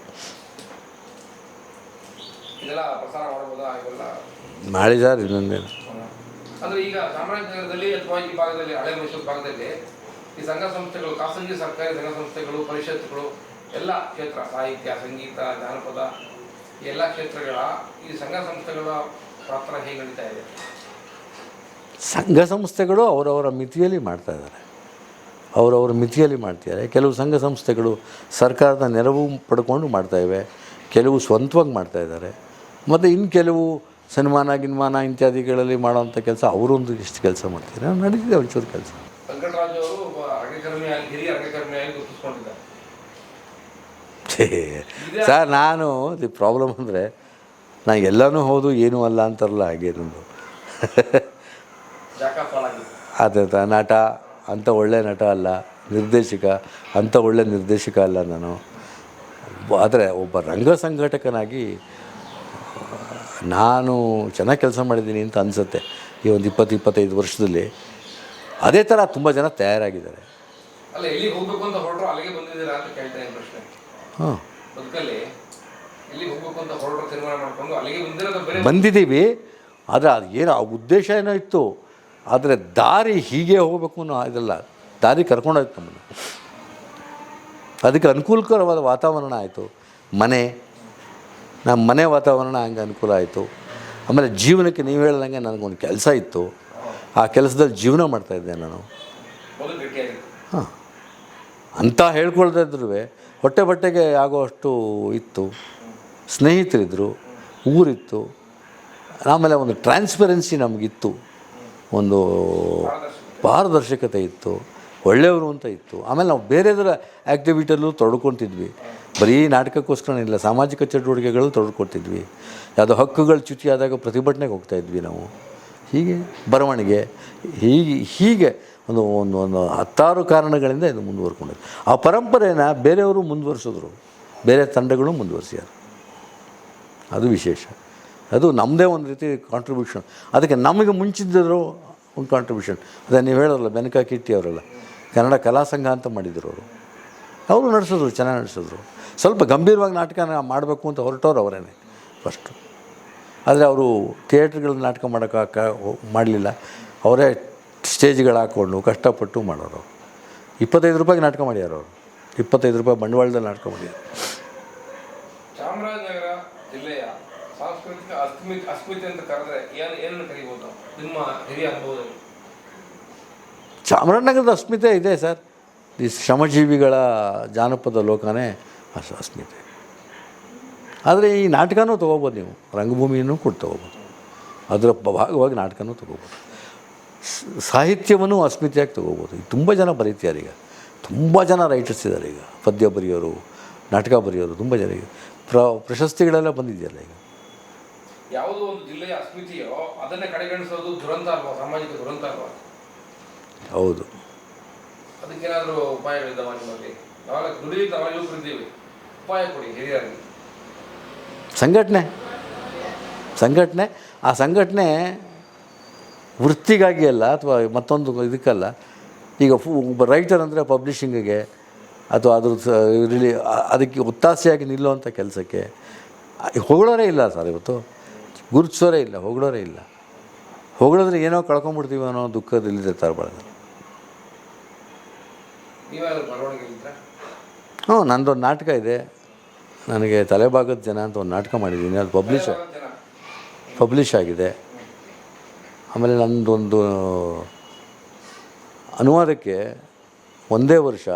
ಇದೆಲ್ಲ ಪ್ರಸಾರ ಮಾಡ್ಬೋದಾ? ಇವೆಲ್ಲ ಮಾಡಿ ಸರ್. ಇನ್ನೊಂದೇನು ಅಂದರೆ ಈಗ ಚಾಮರಾಜನಗರದಲ್ಲಿ ಅಥವಾ ಈ ಭಾಗದಲ್ಲಿ, ಹಳೆ ಮೈಸೂರು ಭಾಗದಲ್ಲಿ ಈ ಸಂಘ ಸಂಸ್ಥೆಗಳು, ಖಾಸಗಿ ಸರ್ಕಾರಿ ಸಂಘ ಸಂಸ್ಥೆಗಳು, ಪರಿಷತ್ತುಗಳು, ಎಲ್ಲ ಕ್ಷೇತ್ರ, ಸಾಹಿತ್ಯ, ಸಂಗೀತ, ಜಾನಪದ, ಈ ಎಲ್ಲ ಕ್ಷೇತ್ರಗಳ ಈ ಸಂಘ ಸಂಸ್ಥೆಗಳ ಪಾತ್ರ ಹೇಗೆ ನಡೀತಾ ಇದೆ? ಸಂಘ ಸಂಸ್ಥೆಗಳು ಅವರವರ ಮಿತಿಯಲ್ಲಿ ಮಾಡ್ತಾಯಿದ್ದಾರೆ, ಅವರವರ ಮಿತಿಯಲ್ಲಿ ಮಾಡ್ತಿದ್ದಾರೆ. ಕೆಲವು ಸಂಘ ಸಂಸ್ಥೆಗಳು ಸರ್ಕಾರದ ನೆರವು ಪಡ್ಕೊಂಡು ಮಾಡ್ತಾಯಿವೆ, ಕೆಲವು ಸ್ವಂತವಾಗಿ ಮಾಡ್ತಾಯಿದ್ದಾರೆ. ಮತ್ತು ಇನ್ನು ಕೆಲವು ಸನ್ಮಾನ ಗಿನ್ಮಾನ ಇತ್ಯಾದಿಗಳಲ್ಲಿ ಮಾಡೋವಂಥ ಕೆಲಸ ಅವರೊಂದು ಇಷ್ಟು ಕೆಲಸ ಮಾಡ್ತಾರೆ. ನಡೀತಿದೆ ಒಂಚೂರು ಕೆಲಸ. ವೆಂಕಟರಾಜ್ ಅವರು ರಂಗಕರ್ಮಿಯಾಗಿ, ಹಿರಿಯ ರಂಗಕರ್ಮಿಯಾಗಿ ಗುರುತಿಸ್ಕೊಂಡಿದ್ದಾರೆ ಸರ್. ನಾನು ದಿ ಪ್ರಾಬ್ಲಮ್ ಅಂದರೆ ನಾನು ಎಲ್ಲನೂ ಹೌದು ಏನೂ ಅಲ್ಲ ಅಂತಾರಲ್ಲ, ಹಾಗೆ ನಂದು. ಅದೇ ನಟ ಅಂಥ ಒಳ್ಳೆ ನಟ ಅಲ್ಲ, ನಿರ್ದೇಶಕ ಅಂಥ ಒಳ್ಳೆ ನಿರ್ದೇಶಕ ಅಲ್ಲ ನಾನು. ಆದರೆ ಒಬ್ಬ ರಂಗ ಸಂಘಟಕನಾಗಿ ನಾನು ಚೆನ್ನಾಗಿ ಕೆಲಸ ಮಾಡಿದ್ದೀನಿ ಅಂತ ಅನಿಸುತ್ತೆ ಈ ಒಂದು 20-25 ವರ್ಷದಲ್ಲಿ. ಅದೇ ಥರ ತುಂಬ ಜನ ತಯಾರಾಗಿದ್ದಾರೆ. ಅಲ್ಲ, ಎಲ್ಲಿಗೆ ಹೋಗಬೇಕು ಅಂತ ಹೊರಟರು ಅಲ್ಲಿಗೆ ಬಂದಿದ್ದೀರಾ ಅಂತ ಕೇಳ್ತೇನೆ ಪ್ರಶ್ನೆ. ಹಾಂ, ಬದುಕಲ್ಲಿ ಎಲ್ಲಿಗೆ ಹೋಗಬೇಕು ಅಂತ ಹೊರಟರು ತೀರ್ಮಾನ ಮಾಡಿಕೊಂಡು ಅಲ್ಲಿಗೆ ಬಂದಿದ್ದೀವಿ. ಆದರೆ ಅದು ಏನೋ ಆ ಉದ್ದೇಶ ಏನೋ ಇತ್ತು, ಆದರೆ ದಾರಿ ಹೀಗೆ ಹೋಗಬೇಕು ಅನ್ನೋ ಇದೆಲ್ಲ ದಾರಿ ಕರ್ಕೊಂಡೋಯ್ತು ನಮ್ಮನ್ನು. ಅದಕ್ಕೆ ಅನುಕೂಲಕರವಾದ ವಾತಾವರಣ ಆಯಿತು. ನಮ್ಮ ಮನೆ ವಾತಾವರಣ ಹಂಗೆ ಅನುಕೂಲ ಆಯಿತು. ಆಮೇಲೆ ಜೀವನಕ್ಕೆ ನೀವು ಹೇಳ್ದಂಗೆ ನನಗೊಂದು ಕೆಲಸ ಇತ್ತು, ಆ ಕೆಲಸದಲ್ಲಿ ಜೀವನ ಮಾಡ್ತಾಯಿದ್ದೆ ನಾನು. ಹಾಂ, ಅಂತ ಹೇಳ್ಕೊಳ್ತಾ ಇದ್ರು ಹೊಟ್ಟೆ ಬಟ್ಟೆಗೆ ಆಗೋಷ್ಟು ಇತ್ತು, ಸ್ನೇಹಿತರಿದ್ದರು, ಊರಿತ್ತು. ಆಮೇಲೆ ಒಂದು ಟ್ರಾನ್ಸ್ಪರೆನ್ಸಿ ನಮಗಿತ್ತು, ಒಂದು ಪಾರದರ್ಶಕತೆ ಇತ್ತು, ಒಳ್ಳೆಯವರು ಅಂತ ಇತ್ತು. ಆಮೇಲೆ ನಾವು ಬೇರೆದರ ಆ್ಯಕ್ಟಿವಿಟಿಯಲ್ಲೂ ತೊಡ್ಕೊತಿದ್ವಿ. ಬರೀ ನಾಟಕಕ್ಕೋಸ್ಕರ ಇಲ್ಲ, ಸಾಮಾಜಿಕ ಚಟುವಟಿಕೆಗಳು ತೊಡ್ಕೊತಿದ್ವಿ. ಯಾವುದೋ ಹಕ್ಕುಗಳು ಚ್ಯುತಿ ಆದಾಗ ಪ್ರತಿಭಟನೆಗೆ ಹೋಗ್ತಾಯಿದ್ವಿ ನಾವು. ಹೀಗೆ ಬರವಣಿಗೆ, ಹೀಗೆ ಒಂದು 10 ಕಾರಣಗಳಿಂದ ಇದು ಮುಂದುವರ್ಕೊಂಡಿದ್ವಿ. ಆ ಪರಂಪರೆನ ಬೇರೆಯವರು ಮುಂದುವರಿಸಿದ್ರು, ಬೇರೆ ತಂಡಗಳು ಮುಂದುವರಿಸ್ಯಾರ. ಅದು ವಿಶೇಷ. ಅದು ನಮ್ಮದೇ ಒಂದು ರೀತಿ ಕಾಂಟ್ರಿಬ್ಯೂಷನ್. ಅದಕ್ಕೆ ನಮಗೆ ಮುಂಚಿದ್ದರು ಒಂದು ಕಾಂಟ್ರಿಬ್ಯೂಷನ್. ಅದೇ ನೀವು ಹೇಳೋರಲ್ಲ, ಬೆನಕ ಕಿಟ್ಟಿ ಅವರೆಲ್ಲ ಕನ್ನಡ ಕಲಾ ಸಂಘ ಅಂತ ಮಾಡಿದ್ರು. ಅವರು ನಡೆಸಿದ್ರು, ಚೆನ್ನಾಗಿ ನಡೆಸಿದ್ರು. ಸ್ವಲ್ಪ ಗಂಭೀರವಾಗಿ ನಾಟಕ ಮಾಡಬೇಕು ಅಂತ ಹೊರಟವ್ರು ಅವರೇನೆ ಫಸ್ಟು. ಆದರೆ ಅವರು ಥಿಯೇಟ್ರ್ಗಳ ನಾಟಕ ಮಾಡಲಿಲ್ಲ. ಅವರೇ ಸ್ಟೇಜ್ಗಳು ಹಾಕ್ಕೊಂಡು ಕಷ್ಟಪಟ್ಟು ಮಾಡೋರು. 25 ರೂಪಾಯಿಗೆ ನಾಟಕ ಮಾಡ್ಯಾರ ಅವರು. 25 ರೂಪಾಯಿ ಬಂಡವಾಳದಲ್ಲಿ ನಾಟಕ ಮಾಡ್ಯಾರ. ಚಾಮರಾಜನಗರ ಜಿಲ್ಲೆಯ ಸಾಂಸ್ಕೃತಿಕ ಅಸ್ಮಿತೆ ಅಂತ ಕರೆದ್ರೆ ಏನನ್ನು ಕರಿಬೋದು ನಿಮ್ಮ ಹಿರಿಯ ಅನುಭವದಲ್ಲಿ? ಚಾಮರಾಜನಗರದ ಅಸ್ಮಿತೆ ಇದೆ ಸರ್. ಈ ಶ್ರಮಜೀವಿಗಳ ಜಾನಪದ ಲೋಕನೇ ಅಸ್ಮಿತೆ. ಆದರೆ ಈ ನಾಟಕನೂ ತೊಗೋಬೋದು, ನೀವು ರಂಗಭೂಮಿಯನ್ನು ಕೂಡ ತೊಗೋಬೋದು, ಅದರ ಭಾಗವಾಗಿ ನಾಟಕನೂ ತೊಗೋಬೋದು. ಸಾಹಿತ್ಯವನ್ನು ಅಸ್ಮಿತೆಯಾಗಿ ತೊಗೋಬೋದು. ಈಗ ತುಂಬ ಜನ ಬರೀತಾರೆ, ಈಗ ತುಂಬ ಜನ ರೈಟರ್ಸ್ ಇದ್ದಾರೆ. ಈಗ ಪದ್ಯ ಬರೆಯೋರು, ನಾಟಕ ಬರೆಯೋರು ತುಂಬ ಜನ. ಈಗ ಪ್ರಶಸ್ತಿಗಳೆಲ್ಲ ಬಂದಿದೆಯಲ್ಲ ಈಗ. ಯಾವುದೋ ಒಂದು ಜಿಲ್ಲೆಯ ಅಸ್ಮಿತೆಯೋ ಅದನ್ನೇ ಕಡೆಗಣಿಸೋದು ದುರಂತ ಅಲ್ವಾ, ಸಾಮಾಜಿಕ ದುರಂತ ಅಲ್ವಾ? ಹೌದು. ಅದಕ್ಕೇನಾದರೂ ಉಪಾಯಗಳಿದ್ದಾವೆ ನಿಮ್ಮಲ್ಲಿ? ನಾವೆಲ್ಲ ದುಡಿದು ನಾವೆಲ್ಲ ಯುವಕರಿದ್ದೀವಿ, ಉಪಾಯ ಕೊಡಿ ಹಿರಿಯರಲ್ಲಿ. ಸಂಘಟನೆ ಆ ಸಂಘಟನೆ ವೃತ್ತಿಗಾಗಿ ಅಲ್ಲ, ಅಥವಾ ಮತ್ತೊಂದು ಇದಕ್ಕಲ್ಲ. ಈಗ ಒಬ್ಬ ರೈಟರ್ ಅಂದರೆ ಪಬ್ಲಿಷಿಂಗಿಗೆ ಅಥವಾ ಅದಕ್ಕೆ ಒತ್ತಾಸೆಯಾಗಿ ನಿಲ್ಲುವಂಥ ಕೆಲಸಕ್ಕೆ ಹೊಗಳೋರೇ ಇಲ್ಲ ಸರ್. ಇವತ್ತು ಗುರುತಿಸೋರೇ ಇಲ್ಲ, ಹೊಗಳೋರೇ ಇಲ್ಲ. ಹೊಗಳಿದ್ರೆ ಏನೋ ಕಳ್ಕೊಂಬಿಡ್ತೀವಿ ಅನ್ನೋ ದುಃಖದಲ್ಲಿದೆ ತರಬಾರ್ದು. ನನ್ನದೊಂದು ನಾಟಕ ಇದೆ, ನನಗೆ ತಲೆಭಾಗದ ಜನ ಅಂತ ಒಂದು ನಾಟಕ ಮಾಡಿದ್ದೀನಿ. ಅದು ಪಬ್ಲಿಷ್ ಆಗಿದೆ. ಆಮೇಲೆ ನನ್ನದೊಂದು ಅನುವಾದಕ್ಕೆ ಒಂದೇ ವರ್ಷ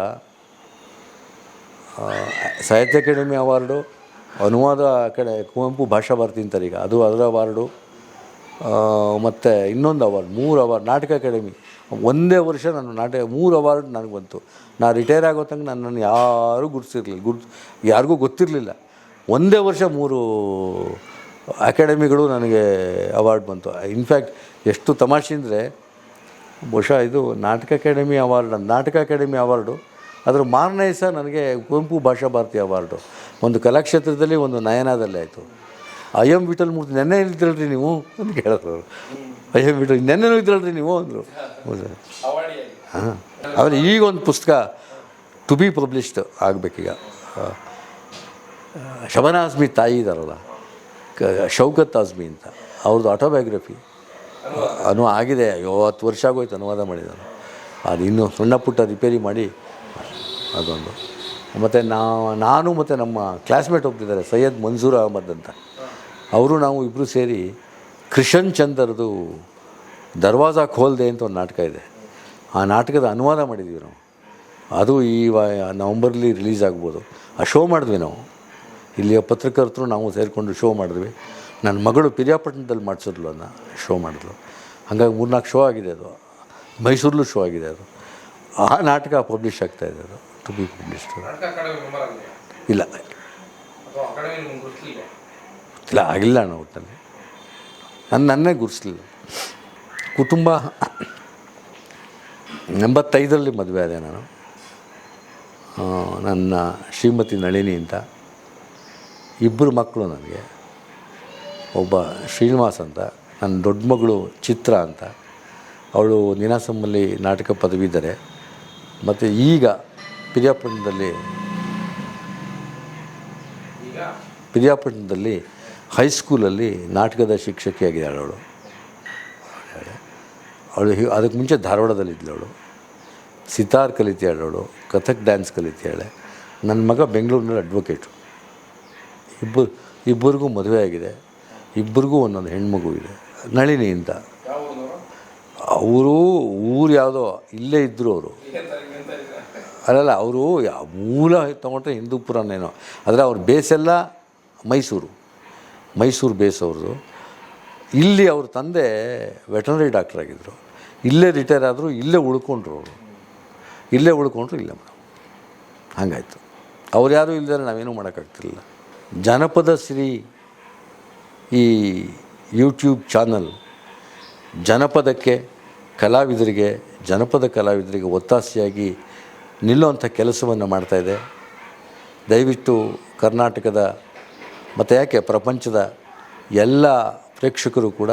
ಸಾಹಿತ್ಯ ಅಕಾಡೆಮಿ ಅವಾರ್ಡು, ಅನುವಾದ ಕುವೆಂಪು ಭಾಷಾ ಭಾರತಿ ಅಂತಾರೆ ಈಗ, ಅದು ಅದರ ಅವಾರ್ಡು, ಮತ್ತು ಇನ್ನೊಂದು ಅವಾರ್ಡ್, 3 ಅವಾರ್ಡ್. ನಾಟಕ ಅಕಾಡೆಮಿ ಒಂದೇ ವರ್ಷ ನನ್ನ ನಾಟಕ 3 ಅವಾರ್ಡ್ ನನಗೆ ಬಂತು. ನಾನು ರಿಟೈರ್ ಆಗೋ ತನಕ ನನ್ನನ್ನು ಯಾರೂ ಯಾರಿಗೂ ಗೊತ್ತಿರಲಿಲ್ಲ. ಒಂದೇ ವರ್ಷ 3 ಅಕಾಡೆಮಿಗಳು ನನಗೆ ಅವಾರ್ಡ್ ಬಂತು. ಇನ್ಫ್ಯಾಕ್ಟ್ ಎಷ್ಟು ತಮಾಷೆ ಅಂದರೆ, ಬಹುಶಃ ಇದು ನಾಟಕ ಅಕಾಡೆಮಿ ಅವಾರ್ಡು, ಅದರ ಮಾರನೇ ದಿವಸ ನನಗೆ ಕುವೆಂಪು ಭಾಷಾ ಭಾರತಿ ಅವಾರ್ಡು. ಒಂದು ಕಲಾಕ್ಷೇತ್ರದಲ್ಲಿ, ಒಂದು ನಯನದಲ್ಲಿ ಆಯಿತು. IM ವಿಠಲ್ ಮೂರ್ತಿ ನೆನ್ನೆ ಇದ್ರಲ್ರಿ ನೀವು ಅಂತ ಕೇಳಿದ್ರು. IM ವಿಠಲ್ ನೆನ್ನೆನೂ ಇದ್ರಲ್ರಿ ನೀವು ಅಂದರು. ಹಾಂ, ಆದರೆ ಈಗ ಒಂದು ಪುಸ್ತಕ to B published ಆಗಬೇಕೀಗ. Shabana Azmi ತಾಯಿ ಇದ್ದಾರಲ್ಲ, ಶೌಕತ್ ಆಜ್ಮಿ ಅಂತ, ಅವ್ರದ್ದು ಆಟೋಬಯೋಗ್ರಫಿ ಆಗಿದೆ. 50 ವರ್ಷ ಆಗೋಯ್ತು ಅನುವಾದ ಮಾಡಿದ್ದಾನೆ. ಅದು ಇನ್ನೂ ಸಣ್ಣ ಪುಟ್ಟ ರಿಪೇರಿ ಮಾಡಿ ಅದೊಂದು. ಮತ್ತು ನಾನು ಮತ್ತು ನಮ್ಮ ಕ್ಲಾಸ್ಮೇಟ್ ಹೋಗ್ತಿದ್ದಾರೆ, ಸೈಯದ್ ಮನ್ಸೂರ್ ಅಹಮದ್ ಅಂತ, ನಾವು ಇಬ್ಬರು ಸೇರಿ ಕೃಷನ್ ಚಂದರ್ದು ದರ್ವಾಜ ಖೋಲ್ದೆ ಅಂತ ಒಂದು ನಾಟಕ ಇದೆ. ಆ ನಾಟಕದ ಅನುವಾದ ಮಾಡಿದ್ವಿ ನಾವು. ಅದು ಈ ನವಂಬರ್ಲಿ ರಿಲೀಸ್ ಆಗ್ಬೋದು. ಆ ಶೋ ಮಾಡಿದ್ವಿ ನಾವು, ಇಲ್ಲಿಯ ಪತ್ರಕರ್ತರು ನಾವು ಸೇರಿಕೊಂಡು ಶೋ ಮಾಡಿದ್ವಿ. ನನ್ನ ಮಗಳು ಪಿರಿಯಾಪಟ್ಟಣದಲ್ಲಿ ಮಾಡಿಸಿದ್ಲು, ಅದನ್ನ ಶೋ ಮಾಡಿದ್ಲು. ಹಾಗಾಗಿ 3-4 ಶೋ ಆಗಿದೆ. ಅದು ಮೈಸೂರಲ್ಲೂ ಶೋ ಆಗಿದೆ. ಅದು ಆ ನಾಟಕ ಪಬ್ಲಿಷ್ ಆಗ್ತಾಯಿದೆ, ಅದು ಟು ಬಿ ಪಬ್ಲಿಷ್ಡ್. ಇಲ್ಲ ಆಗಿಲ್ಲ, ನಾನು ಒಟ್ಟಲ್ಲಿ ನನ್ನೇ ಗುರುತಿಸಲಿಲ್ಲ. ಕುಟುಂಬ 85ರಲ್ಲಿ ಮದುವೆ ಆದೆ ನಾನು. ನನ್ನ ಶ್ರೀಮತಿ ನಳಿನಿ ಅಂತ, 2 ಮಕ್ಕಳು ನನಗೆ. ಒಬ್ಬ ಶ್ರೀನಿವಾಸ್ ಅಂತ, ನನ್ನ ದೊಡ್ಡ ಮಗಳು ಚಿತ್ರ ಅಂತ, ಅವಳು ನೀನಾಸಂನಲ್ಲಿ ನಾಟಕ ಪದವೀಧರೆ. ಮತ್ತು ಈಗ ಪಿರಿಯಾಪಟ್ಟಣದಲ್ಲಿ ಹೈಸ್ಕೂಲಲ್ಲಿ ನಾಟಕದ ಶಿಕ್ಷಕಿಯಾಗಿದ್ದಾಳೆ ಅವಳು. ಅದಕ್ಕೆ ಮುಂಚೆ ಧಾರವಾಡದಲ್ಲಿದ್ದಳು ಅವಳು. ಸಿತಾರ್ ಕಲಿತಾಳೆ ಅವಳು, ಕಥಕ್ ಡ್ಯಾನ್ಸ್ ಕಲಿತಾಳೆ. ನನ್ನ ಮಗ ಬೆಂಗಳೂರಿನಲ್ಲಿ ಅಡ್ವೊಕೇಟು. ಇಬ್ಬರಿಗೂ ಮದುವೆ ಆಗಿದೆ. ಇಬ್ಬರಿಗೂ ಒಂದೊಂದು ಹೆಣ್ಮಗು ಇದೆ. ನಳಿನಿ ಅಂತ. ಊರು ಯಾವುದೋ ಇಲ್ಲೇ ಇದ್ದರು ಅವರು. ಅಲ್ಲಲ್ಲ, ಅವರು ಮೂಲ ತೊಗೊಂಡ್ರೆ ಹಿಂದೂಪುರನೇನೋ, ಆದರೆ ಅವ್ರ ಬೇಸೆಲ್ಲ ಮೈಸೂರು ಬೇಸ್ ಅವ್ರದ್ದು. ಇಲ್ಲಿ ಅವ್ರ ತಂದೆ ವೆಟರ್ನರಿ ಡಾಕ್ಟರ್ ಆಗಿದ್ದರು. ಇಲ್ಲೇ ರಿಟೈರ್ ಆದರು, ಇಲ್ಲೇ ಉಳ್ಕೊಂಡ್ರು. ಇಲ್ಲೇ ಮೇಡಮ್. ಹಾಗಾಯಿತು. ಅವ್ರು ಯಾರೂ ಇಲ್ಲದೆ ನಾವೇನೂ ಮಾಡೋಕ್ಕಾಗ್ತಿರಲಿಲ್ಲ. ಜನಪದ ಶ್ರೀ ಈ ಯೂಟ್ಯೂಬ್ ಚಾನಲ್ ಜನಪದ ಕಲಾವಿದರಿಗೆ ಒತ್ತಾಸೆಯಾಗಿ ನಿಲ್ಲುವಂಥ ಕೆಲಸವನ್ನು ಮಾಡ್ತಾಯಿದೆ. ದಯವಿಟ್ಟು ಕರ್ನಾಟಕದ ಮತ್ತು ಯಾಕೆ ಪ್ರಪಂಚದ ಎಲ್ಲ ಪ್ರೇಕ್ಷಕರು ಕೂಡ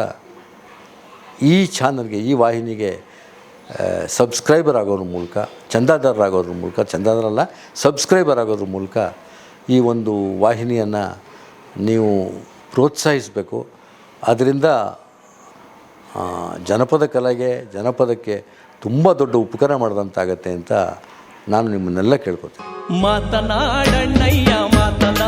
ಈ ಚಾನಲ್ಗೆ, ಈ ವಾಹಿನಿಗೆ ಸಬ್ಸ್ಕ್ರೈಬರ್ ಆಗೋದ್ರ ಮೂಲಕ, ಸಬ್ಸ್ಕ್ರೈಬರ್ ಆಗೋದ್ರ ಮೂಲಕ ಈ ಒಂದು ವಾಹಿನಿಯನ್ನು ನೀವು ಪ್ರೋತ್ಸಾಹಿಸಬೇಕು. ಅದರಿಂದ ಜನಪದ ಕಲೆಗೆ ಜನಪದಕ್ಕೆ ತುಂಬ ದೊಡ್ಡ ಉಪಕಾರ ಮಾಡಿದಂತಾಗತ್ತೆ ಅಂತ ನಾನು ನಿಮ್ಮನ್ನೆಲ್ಲ ಕೇಳ್ಕೊತೀನಿ. ಮಾತನಾಡಣ್ಣಯ್ಯ ಮಾತನಾಡ